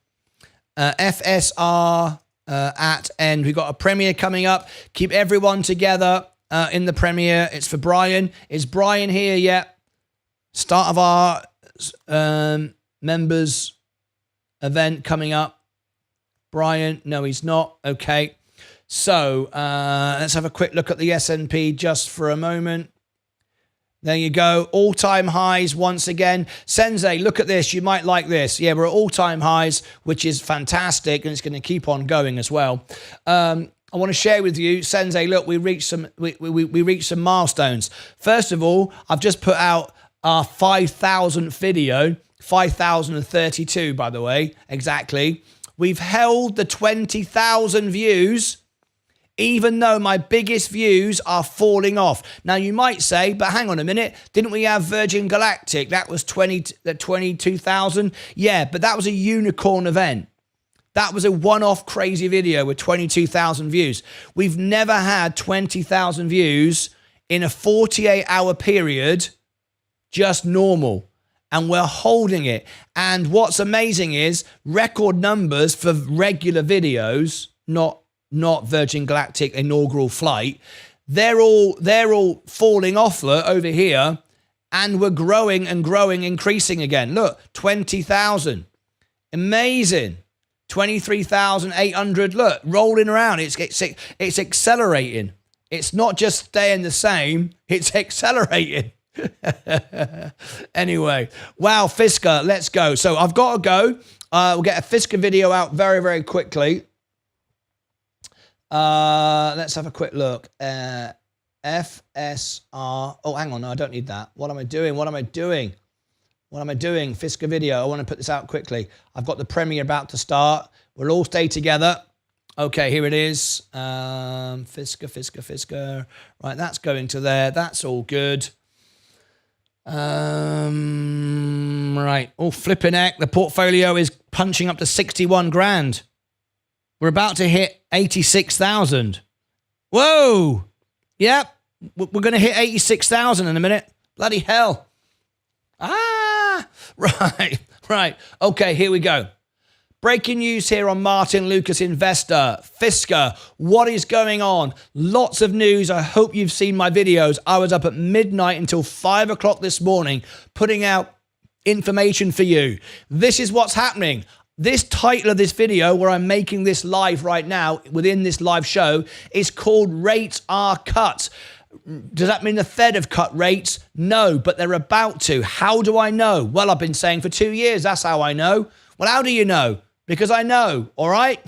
FSR at end. We've got a premiere coming up. Keep everyone together in the premiere. It's for Brian. Is Brian here yet? Start of our members event coming up. Brian, no, he's not. Okay. So let's have a quick look at the S&P just for a moment. There you go. All-time highs once again. Sensei, look at this. You might like this. Yeah, we're at all-time highs, which is fantastic, and it's going to keep on going as well. I want to share with you, Sensei, look, we reached some milestones. First of all, I've just put out our 5,000th video, 5,032, by the way, exactly. We've held the 20,000 views, even though my biggest views are falling off. Now, you might say, but hang on a minute, didn't we have Virgin Galactic? That was 22,000. Yeah, but that was a unicorn event. That was a one-off crazy video with 22,000 views. We've never had 20,000 views in a 48-hour period, just normal. And we're holding it. And what's amazing is record numbers for regular videos, not Virgin Galactic inaugural flight. they're all falling off, look, over here, and we're growing and growing, increasing again. Look, 20,000. Amazing. 23,800. Look, rolling around. It's accelerating. It's not just staying the same. It's accelerating. Anyway, wow, Fisker, let's go. So I've got to go. We'll get a Fisker video out very, very quickly. Let's have a quick look. FSR. Oh, hang on. No, I don't need that. What am I doing? Fisker video. I want to put this out quickly. I've got the premiere about to start. We'll all stay together. Okay, here it is. Fisker. Right, that's going to there. That's all good. Right. Oh, flipping heck. The portfolio is punching up to 61 grand. We're about to hit 86,000. Whoa. Yep. We're going to hit 86,000 in a minute. Bloody hell. Right. Okay, here we go. Breaking news here on Martyn Lucas Investor. Fisker, what is going on? Lots of news. I hope you've seen my videos. I was up at midnight until 5 o'clock this morning putting out information for you. This is what's happening. This title of this video, where I'm making this live right now within this live show, is called Rates Are Cut. Does that mean the Fed have cut rates? No, but they're about to. How do I know? Well, I've been saying for 2 years, that's how I know. Well, how do you know? Because I know, all right?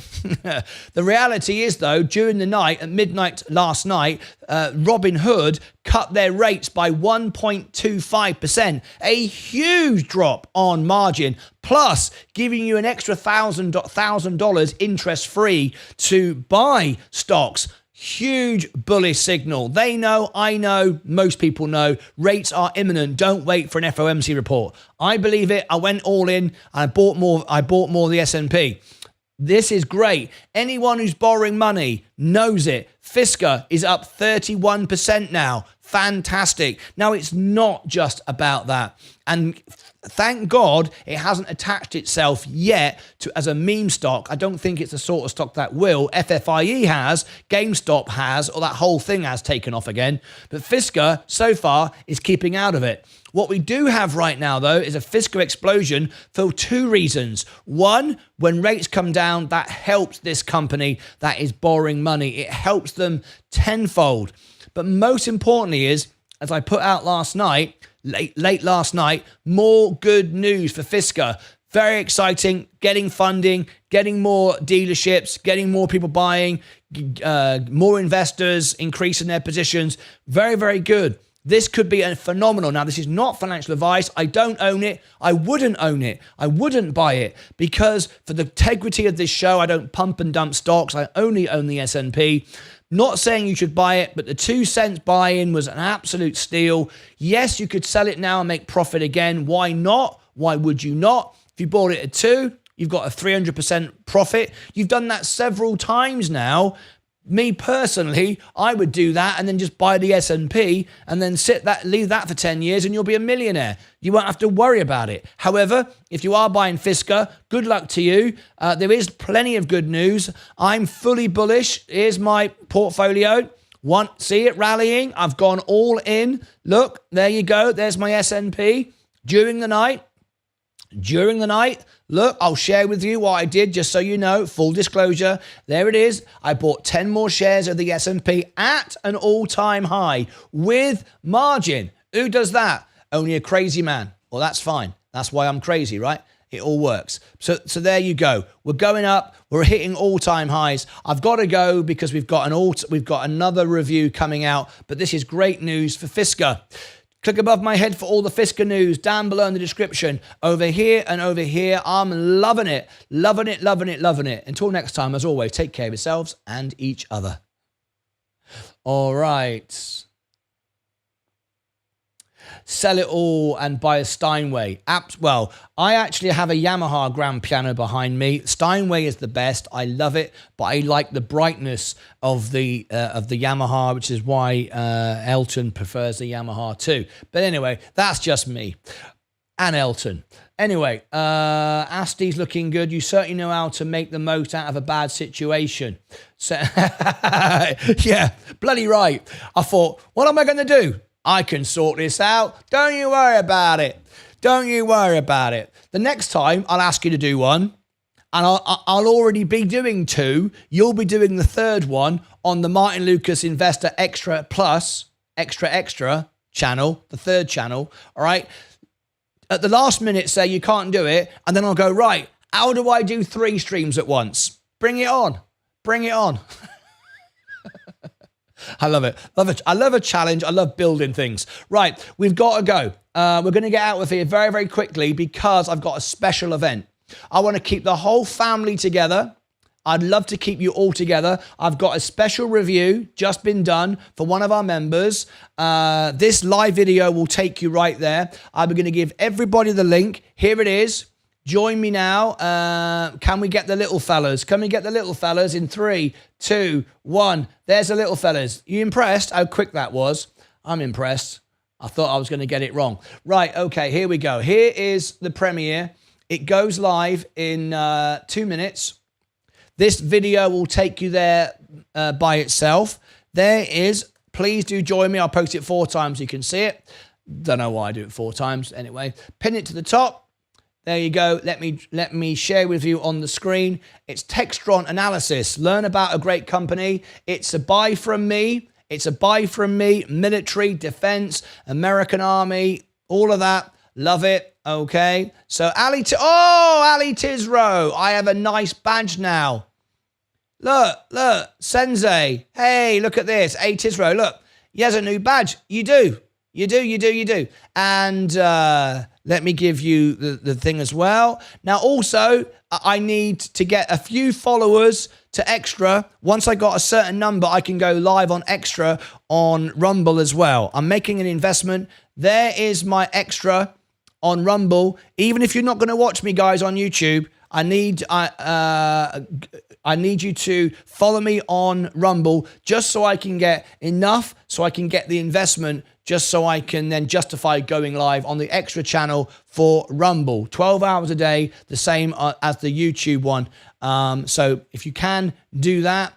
The reality is, though, during the night, at midnight last night, Robinhood cut their rates by 1.25%, a huge drop on margin, plus giving you an extra $1,000 interest-free to buy stocks. Huge bullish signal. They know, I know, most people know, rates are imminent. Don't wait for an FOMC report. I believe it. I went all in and I bought more of the S&P. This is great. Anyone who's borrowing money knows it. Fisker is up 31% now. Fantastic. Now, it's not just about that. And thank God it hasn't attached itself yet to as a meme stock. I don't think it's the sort of stock that will. FFIE has, GameStop has, or that whole thing has taken off again. But Fisker, so far, is keeping out of it. What we do have right now, though, is a Fisker explosion for 2 reasons. One, when rates come down, that helps this company that is borrowing money. It helps them tenfold. But most importantly is, as I put out last night, late last night, more good news for Fisker. Very exciting, getting funding, getting more dealerships, getting more people buying, more investors increasing their positions. Very, very good. This could be a phenomenal. Now, this is not financial advice. I don't own it. I wouldn't own it. I wouldn't buy it because for the integrity of this show, I don't pump and dump stocks. I only own the S&P. Not saying you should buy it, but the 2 cents buy-in was an absolute steal. Yes, you could sell it now and make profit again. Why not? Why would you not? If you bought it at 2, you've got a 300% profit. You've done that several times now. Me personally, I would do that and then just buy the S&P and then leave that for 10 years and you'll be a millionaire. You won't have to worry about it. However, if you are buying Fisker, good luck to you. There is plenty of good news. I'm fully bullish. Here's my portfolio. See it rallying. I've gone all in. Look, there you go. There's my S&P during the night. Look, I'll share with you what I did just so you know. Full disclosure. There it is. I bought 10 more shares of the S&P at an all-time high with margin. Who does that? Only a crazy man. Well, that's fine. That's why I'm crazy, right? It all works. So there you go. We're going up. We're hitting all-time highs. I've got to go because we've got another review coming out. But this is great news for Fisker. Click above my head for all the Fisker news down below in the description. Over here and over here. I'm loving it. Loving it. Until next time, as always, take care of yourselves and each other. All right. Sell it all and buy a Steinway. Well, I actually have a Yamaha grand piano behind me. Steinway is the best. I love it, but I like the brightness of the Yamaha, which is why Elton prefers the Yamaha too. But anyway, that's just me and Elton. Anyway, Asti's looking good. You certainly know how to make the most out of a bad situation. So, yeah, bloody right. I thought, what am I going to do? I can sort this out. Don't you worry about it. Don't you worry about it. The next time I'll ask you to do one, and I'll already be doing 2. You'll be doing the 3rd one on the Martyn Lucas Investor Extra Plus, Extra channel, the 3rd channel, all right? At the last minute, say you can't do it, and then I'll go, right, how do I do 3 streams at once? Bring it on. Bring it on. I love it. I love a challenge. I love building things. Right, we've got to go. We're going to get out of here very, very quickly because I've got a special event. I want to keep the whole family together. I'd love to keep you all together. I've got a special review just been done for one of our members. This live video will take you right there. I'm going to give everybody the link. Here it is. Join me now. Can we get the little fellas? Can we get the little fellas in 3, 2, 1? There's the little fellas. You impressed how quick that was? I'm impressed. I thought I was going to get it wrong. Right, okay, here we go. Here is the premiere. It goes live in 2 minutes. This video will take you there by itself. There is. Please do join me. I'll post it 4 times so you can see it. Don't know why I do it 4 times. Anyway, pin it to the top. There you go. Let me share with you on the screen. It's Textron Analysis. Learn about a great company. It's a buy from me. It's a buy from me. Military, defense, American Army, all of that. Love it. Okay. So Ali Tisro. I have a nice badge now. Look, Sensei. Hey, look at this. Hey, Tisro, look. He has a new badge. You do. And let me give you the thing as well. Now, also, I need to get a few followers to Extra. Once I got a certain number, I can go live on Extra on Rumble as well. I'm making an investment. There is my Extra on Rumble. Even if you're not going to watch me, guys, on YouTube, I need you to follow me on Rumble just so I can get enough, so I can get the investment, just so I can then justify going live on the Extra channel for Rumble. 12 hours a day, the same as the YouTube one. So if you can do that,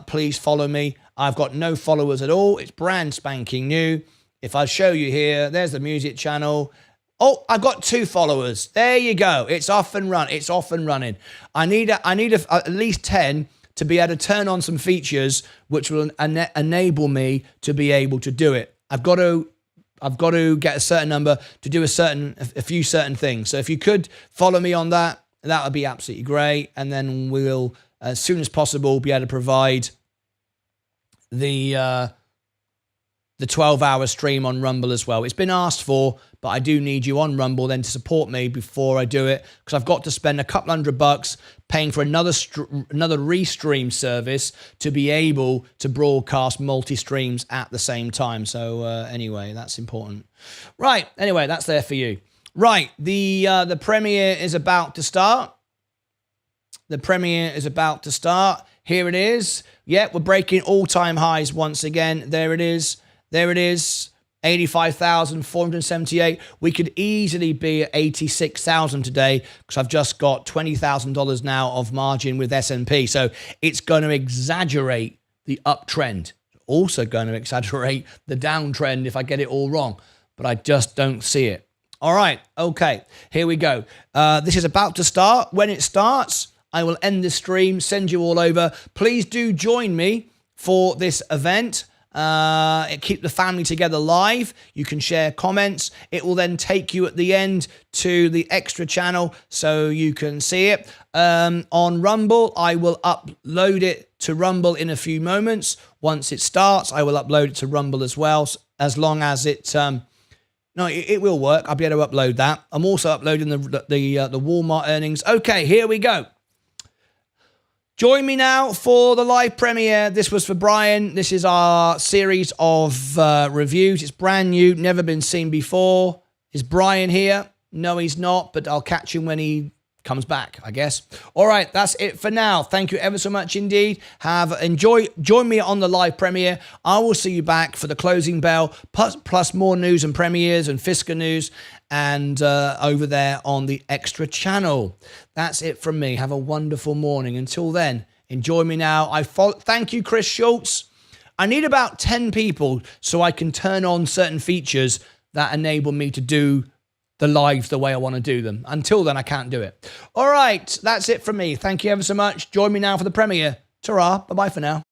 please follow me. I've got no followers at all. It's brand spanking new. If I show you here, there's the music channel. Oh, I've got 2 followers. There you go. It's off and run. It's off and running. I need at least 10 to be able to turn on some features which will enable me to be able to do it. I've got to get a certain number to do a few certain things. So if you could follow me on that, that would be absolutely great. And then we'll, as soon as possible, be able to provide the 12-hour stream on Rumble as well. It's been asked for, but I do need you on Rumble then to support me before I do it, because I've got to spend a couple $100 paying for another restream service to be able to broadcast multi-streams at the same time. So anyway, that's important. Right, anyway, that's there for you. Right, the premiere is about to start. The premiere is about to start. Here it is. Yeah, we're breaking all-time highs once again. There it is. There it is. 85,478. We could easily be at 86,000 today because I've just got $20,000 now of margin with S&P. So it's going to exaggerate the uptrend. Also going to exaggerate the downtrend if I get it all wrong. But I just don't see it. All right. Okay. Here we go. This is about to start. When it starts, I will end the stream, send you all over. Please do join me for this event. Keep the family together live. You can share comments. It will then take you at the end to the Extra channel so you can see it. On Rumble, I will upload it to Rumble in a few moments. Once it starts, I will upload it to Rumble as well, as long as it... No, it will work. I'll be able to upload that. I'm also uploading the Walmart earnings. Okay, here we go. Join me now for the live premiere. This was for Brian. This is our series of reviews. It's brand new, never been seen before. Is Brian here? No, he's not, but I'll catch him when he comes back, I guess. All right, that's it for now. Thank you ever so much indeed. Join me on the live premiere. I will see you back for the closing bell, plus more news and premieres and Fisker news, and over there on the extra channel. That's it from me. Have a wonderful morning. Until then, enjoy me now. Thank you, Chris Schultz. I need about 10 people so I can turn on certain features that enable me to do the lives the way I want to do them. Until then, I can't do it. All right, that's it from me. Thank you ever so much. Join me now for the premiere. Ta-ra. Bye-bye for now.